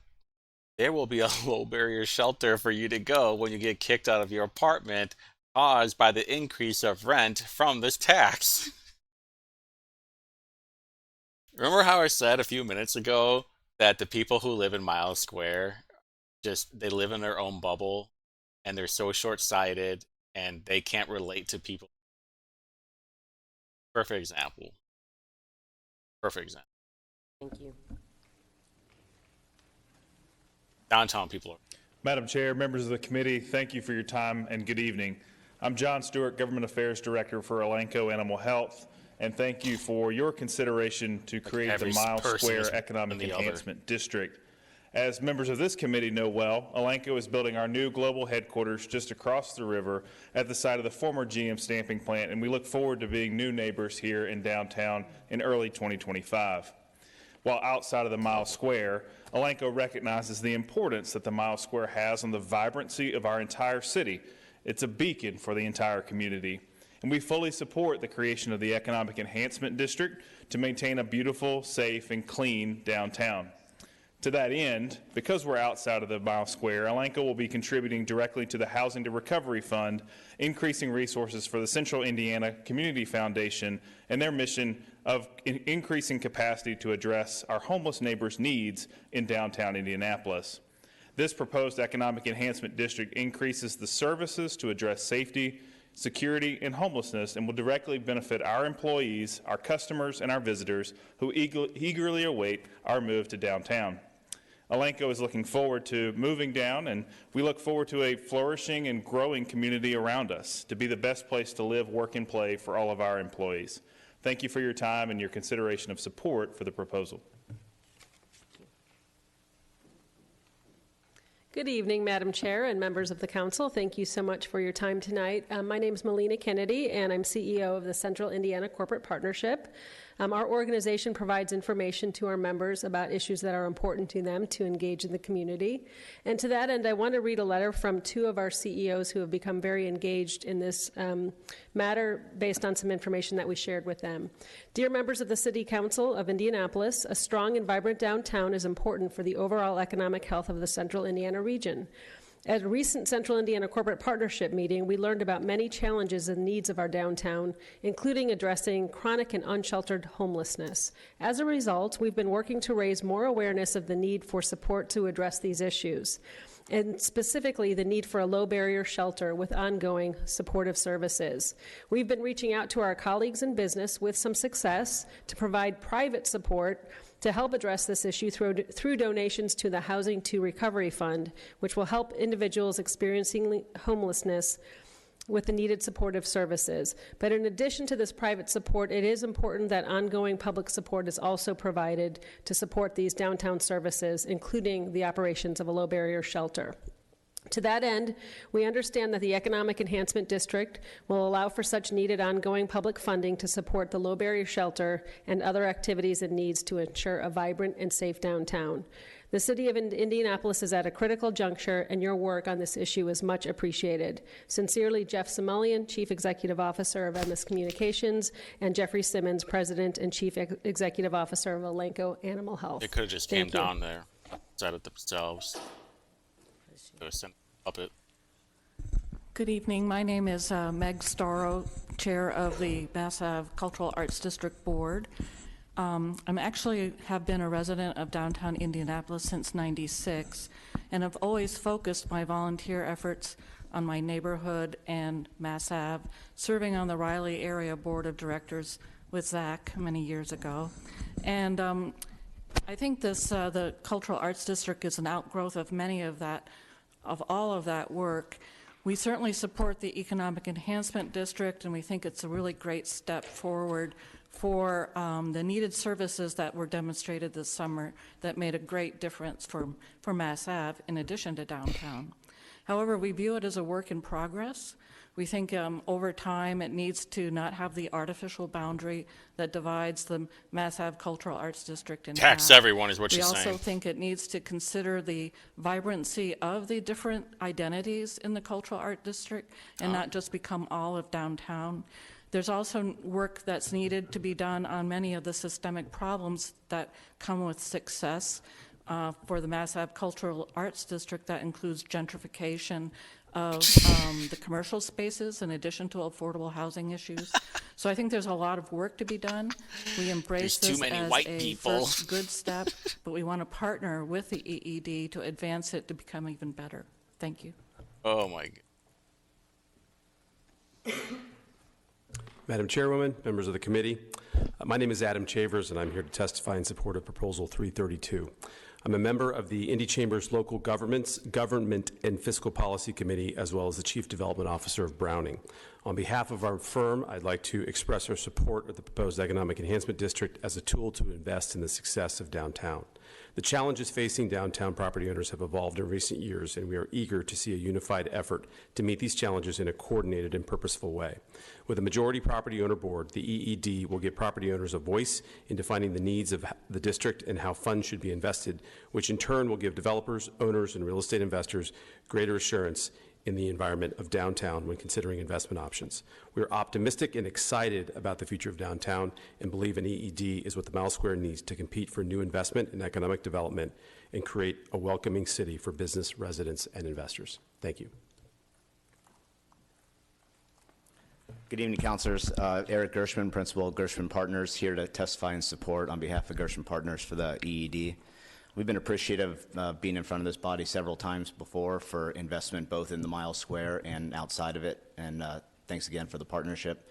There will be a low barrier shelter for you to go when you get kicked out of your apartment caused by the increase of rent from this tax. Remember how I said a few minutes ago that the people who live in Miles Square, they live in their own bubble and they're so short-sighted and they can't relate to people? Perfect example. Perfect example. Thank you. downtown people are. Madam Chair, members of the committee, thank you for your time and good evening. I'm John Stewart, Government Affairs Director for Elanco Animal Health, and thank you for your consideration to create the Mile Square Economic Enhancement District. As members of this committee know well, Elanco is building our new global headquarters just across the river at the site of the former GM stamping plant, and we look forward to being new neighbors here in downtown in early 2025. While outside of the Mile Square, Elanco recognizes the importance that the Mile Square has on the vibrancy of our entire city. It's a beacon for the entire community. And we fully support the creation of the Economic Enhancement District to maintain a beautiful, safe, and clean downtown. To that end, because we're outside of the Mile Square, Elanco will be contributing directly to the Housing to Recovery Fund, increasing resources for the Central Indiana Community Foundation and their mission of increasing capacity to address our homeless neighbors' needs in downtown Indianapolis. This proposed Economic Enhancement District increases the services to address safety, security, and homelessness, and will directly benefit our employees, our customers, and our visitors who eagerly await our move to downtown. Elanco is looking forward to moving down, and we look forward to a flourishing and growing community around us to be the best place to live, work, and play for all of our employees. Thank you for your time and your consideration of support for the proposal. Good evening, Madam Chair and members of the Council. Thank you so much for your time tonight. My name is Melina Kennedy, and I'm CEO of the Central Indiana Corporate Partnership. Our organization provides information to our members about issues that are important to them to engage in the community. And to that end, I want to read a letter from two of our CEOs who have become very engaged in this matter based on some information that we shared with them. Dear members of the City Council of Indianapolis, a strong and vibrant downtown is important for the overall economic health of the Central Indiana region. At a recent Central Indiana Corporate Partnership meeting, we learned about many challenges and needs of our downtown, including addressing chronic and unsheltered homelessness. As a result, we've been working to raise more awareness of the need for support to address these issues, and specifically the need for a low-barrier shelter with ongoing supportive services. We've been reaching out to our colleagues in business with some success to provide private support to help address this issue through donations to the Housing to Recovery Fund, which will help individuals experiencing homelessness with the needed supportive services. But in addition to this private support, it is important that ongoing public support is also provided to support these downtown services, including the operations of a low-barrier shelter. To that end, we understand that the Economic Enhancement District will allow for such needed ongoing public funding to support the low-barrier shelter and other activities and needs to ensure a vibrant and safe downtown. The City of Indianapolis is at a critical juncture, and your work on this issue is much appreciated. Sincerely, Jeff Simulian, Chief Executive Officer of MS Communications, and Jeffrey Simmons, President and Chief Executive Officer of Elanco Animal Health. They could have just came down there, said it themselves. Up it. Good evening. My name is Meg Starro, Chair of the Mass Ave Cultural Arts District Board. I'm actually have been a resident of downtown Indianapolis since '96, and I've always focused my volunteer efforts on my neighborhood and Mass Ave, serving on the Riley Area Board of Directors with Zach many years ago. And I think this the Cultural Arts District is an outgrowth of all of that work. We certainly support the Economic Enhancement District, and we think it's a really great step forward for the needed services that were demonstrated this summer that made a great difference for Mass Ave in addition to downtown. However, we view it as a work in progress. We think over time it needs to not have the artificial boundary that divides the Mass Ave Cultural Arts District in half. Tax everyone is what you're saying. We also think it needs to consider the vibrancy of the different identities in the Cultural Art District and not just become all of downtown. There's also work that's needed to be done on many of the systemic problems that come with success for the Mass Ave Cultural Arts District. That includes gentrification of the commercial spaces in addition to affordable housing issues. So I think there's a lot of work to be done. We embrace this as a first good step, but we want to partner with the EED to advance it to become even better. Thank you. Oh my God. Madam Chairwoman, members of the committee, my name is Adam Chavers, and I'm here to testify in support of Proposal 332. I'm a member of the Indy Chamber's Local Government and Fiscal Policy Committee, as well as the Chief Development Officer of Browning. On behalf of our firm, I'd like to express our support of the proposed Economic Enhancement District as a tool to invest in the success of downtown. The challenges facing downtown property owners have evolved in recent years, and we are eager to see a unified effort to meet these challenges in a coordinated and purposeful way. With a majority property owner board, the EED will give property owners a voice in defining the needs of the district and how funds should be invested, which in turn will give developers, owners, and real estate investors greater assurance in the environment of downtown when considering investment options. We are optimistic and excited about the future of downtown and believe an EED is what the Mile Square needs to compete for new investment and economic development and create a welcoming city for business, residents, and investors. Thank you. Good evening, councilors. Eric Gershman, principal of Gershman Partners, here to testify in support on behalf of Gershman Partners for the EED. We've been appreciative of being in front of this body several times before for investment both in the Mile Square and outside of it, and thanks again for the partnership.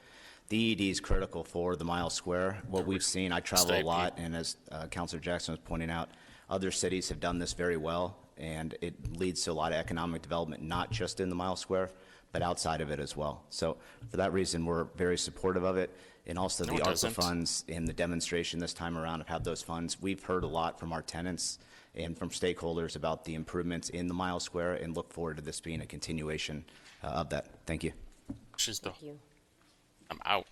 The EED is critical for the Mile Square. What we've seen, I travel a lot, and as Councilor Jackson was pointing out, other cities have done this very well, and it leads to a lot of economic development, not just in the Mile Square, but outside of it as well. So for that reason, we're very supportive of it. And also the ARPA funds in the demonstration this time around have had those funds. We've heard a lot from our tenants and from stakeholders about the improvements in the Mile Square and look forward to this being a continuation of that. Thank you. Thank you. I'm out.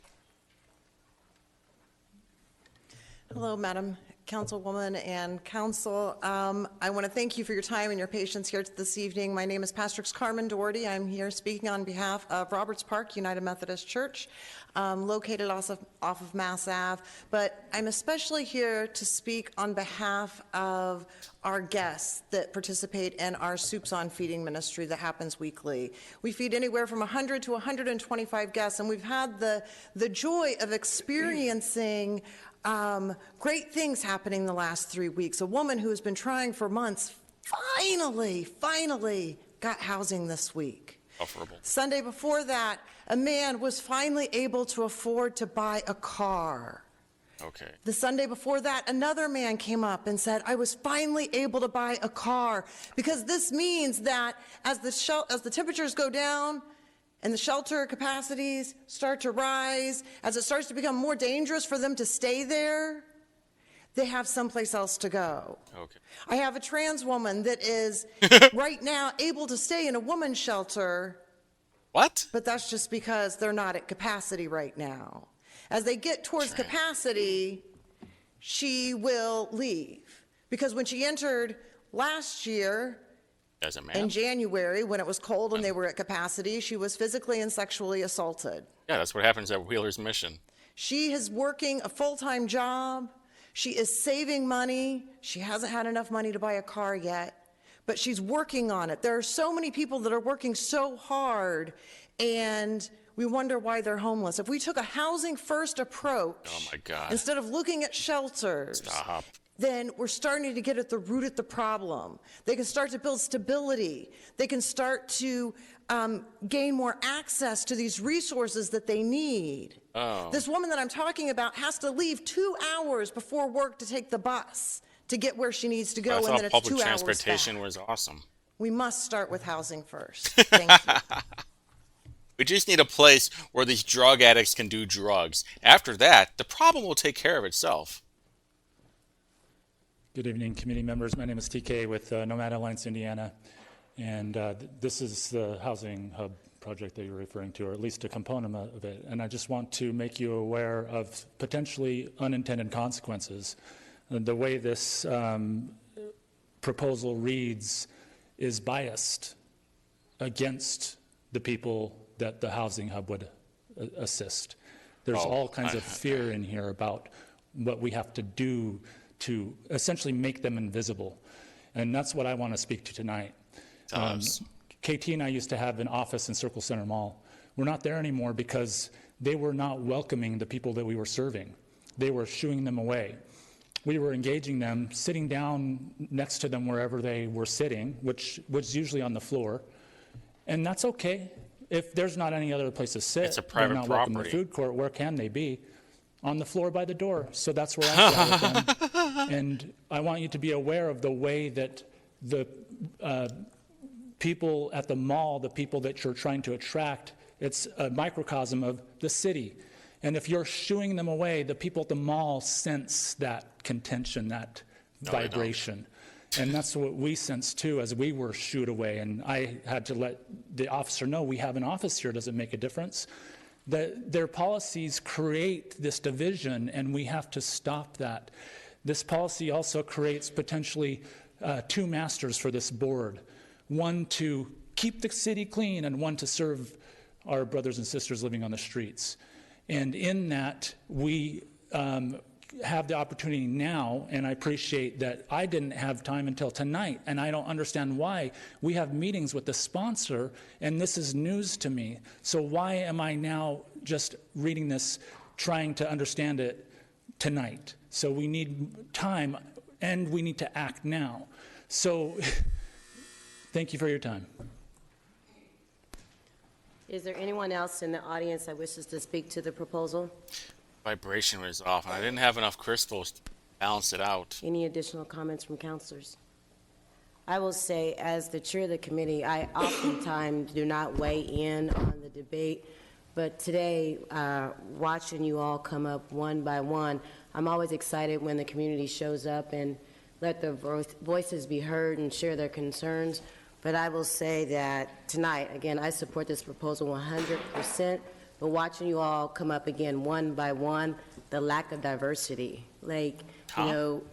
Hello, Madam Councilwoman and Council. I want to thank you for your time and your patience here this evening. My name is Pastor Carmen Doherty. I'm here speaking on behalf of Roberts Park United Methodist Church, located off of Mass Ave. But I'm especially here to speak on behalf of our guests that participate in our Soups on Feeding ministry that happens weekly. We feed anywhere from 100 to 125 guests, and we've had the joy of experiencing great things happening the last 3 weeks. A woman who has been trying for months finally got housing this week. Offerable. Sunday before that, a man was finally able to afford to buy a car. Okay. The Sunday before that, another man came up and said, I was finally able to buy a car, because this means that as the temperatures go down and the shelter capacities start to rise, as it starts to become more dangerous for them to stay there, they have someplace else to go. Okay. I have a trans woman that is right now able to stay in a woman's shelter. What? But that's just because they're not at capacity right now. As they get towards capacity, she will leave. Because when she entered last year, as a man? in January, when it was cold and they were at capacity, she was physically and sexually assaulted. Yeah, that's what happens at Wheeler's Mission. She is working a full-time job. She is saving money. She hasn't had enough money to buy a car yet, but she's working on it. There are so many people that are working so hard, and we wonder why they're homeless. If we took a housing first approach, oh my God, instead of looking at shelters, then we're starting to get at the root of the problem. They can start to build stability. They can start to gain more access to these resources that they need. Oh. This woman that I'm talking about has to leave 2 hours before work to take the bus to get where she needs to go, I and then thought it's public 2 hours transportation back. was awesome. We must start with housing first. Thank you. We just need a place where these drug addicts can do drugs. After that, the problem will take care of itself. Good evening, committee members. My name is TK with Nomad Alliance Indiana, and this is the housing hub project that you're referring to, or at least a component of it. And I just want to make you aware of potentially unintended consequences. The way this proposal reads is biased against the people that the housing hub would assist. There's all kinds of fear in here about what we have to do to essentially make them invisible. And that's what I want to speak to tonight. KT and I used to have an office in Circle Center Mall. We're not there anymore because they were not welcoming the people that we were serving. They were shooing them away. We were engaging them, sitting down next to them wherever they were sitting, which was usually on the floor. And that's okay. If there's not any other place to sit, it's a private they're not welcome property. to the food court, where can they be? on the floor by the door. So that's where I sat with them. And I want you to be aware of the way that the people at the mall, the people that you're trying to attract, it's a microcosm of the city. And if you're shooing them away, the people at the mall sense that contention, that vibration. And that's what we sensed too as we were shooed away. And I had to let the officer know, we have an office here, does it make a difference? Their policies create this division, and we have to stop that. This policy also creates potentially two masters for this board, one to keep the city clean and one to serve our brothers and sisters living on the streets. And in that, we have the opportunity now, and I appreciate that I didn't have time until tonight, and I don't understand why. We have meetings with the sponsor, and this is news to me. So why am I now just reading this, trying to understand it tonight? So we need time, and we need to act now. So thank you for your time. Is there anyone else in the audience that wishes to speak to the proposal? Vibration was off. I didn't have enough crystals to balance it out. Any additional comments from councilors? I will say, as the chair of the committee, I oftentimes do not weigh in on the debate, but today, watching you all come up one by one, I'm always excited when the community shows up and let their voices be heard and share their concerns. But I will say that tonight, again, I support this proposal 100%, but watching you all come up again one by one, the lack of diversity, like, you know,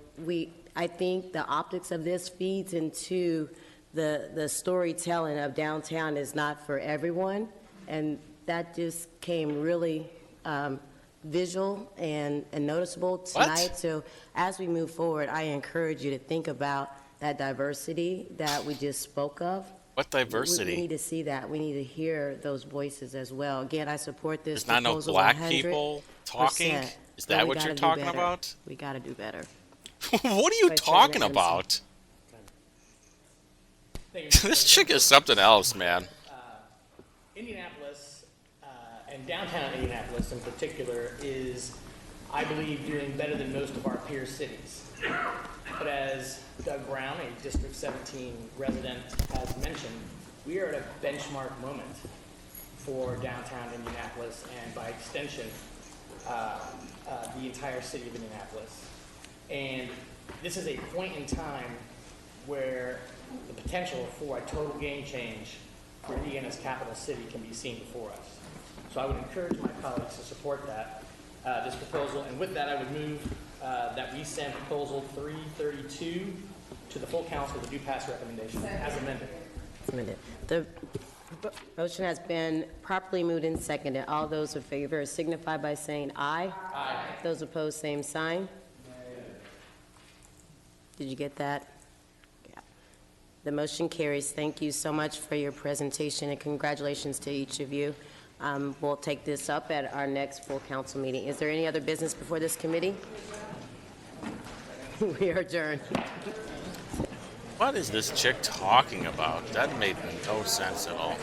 I think the optics of this feeds into the storytelling of downtown is not for everyone, and that just came really visual and noticeable tonight. What? So as we move forward, I encourage you to think about that diversity that we just spoke of. What diversity? We need to see that. We need to hear those voices as well. Again, I support this There's not no proposal black 100%. people talking? Is that But we what gotta you're do talking better. about? We got to do better. What are you Vice talking President about? This chick is something else, man. Indianapolis, and downtown Indianapolis in particular, is, I believe, doing better than most of our peer cities. But as Doug Brown, a District 17 resident, has mentioned, we are at a benchmark moment for downtown Indianapolis and, by extension, the entire city of Indianapolis. And this is a point in time where the potential for a total game change for Indiana's capital city can be seen before us. So I would encourage my colleagues to support that, this proposal. And with that, I would move that we send proposal 332 to the full council with a due pass recommendation as amended. The motion has been properly moved and seconded. All those in favor signify by saying aye. Aye. Those opposed, same sign. Did you get that? Yeah. The motion carries. Thank you so much for your presentation, and congratulations to each of you. We'll take this up at our next full council meeting. Is there any other business before this committee? We are adjourned. What is this chick talking about? That made no sense at all.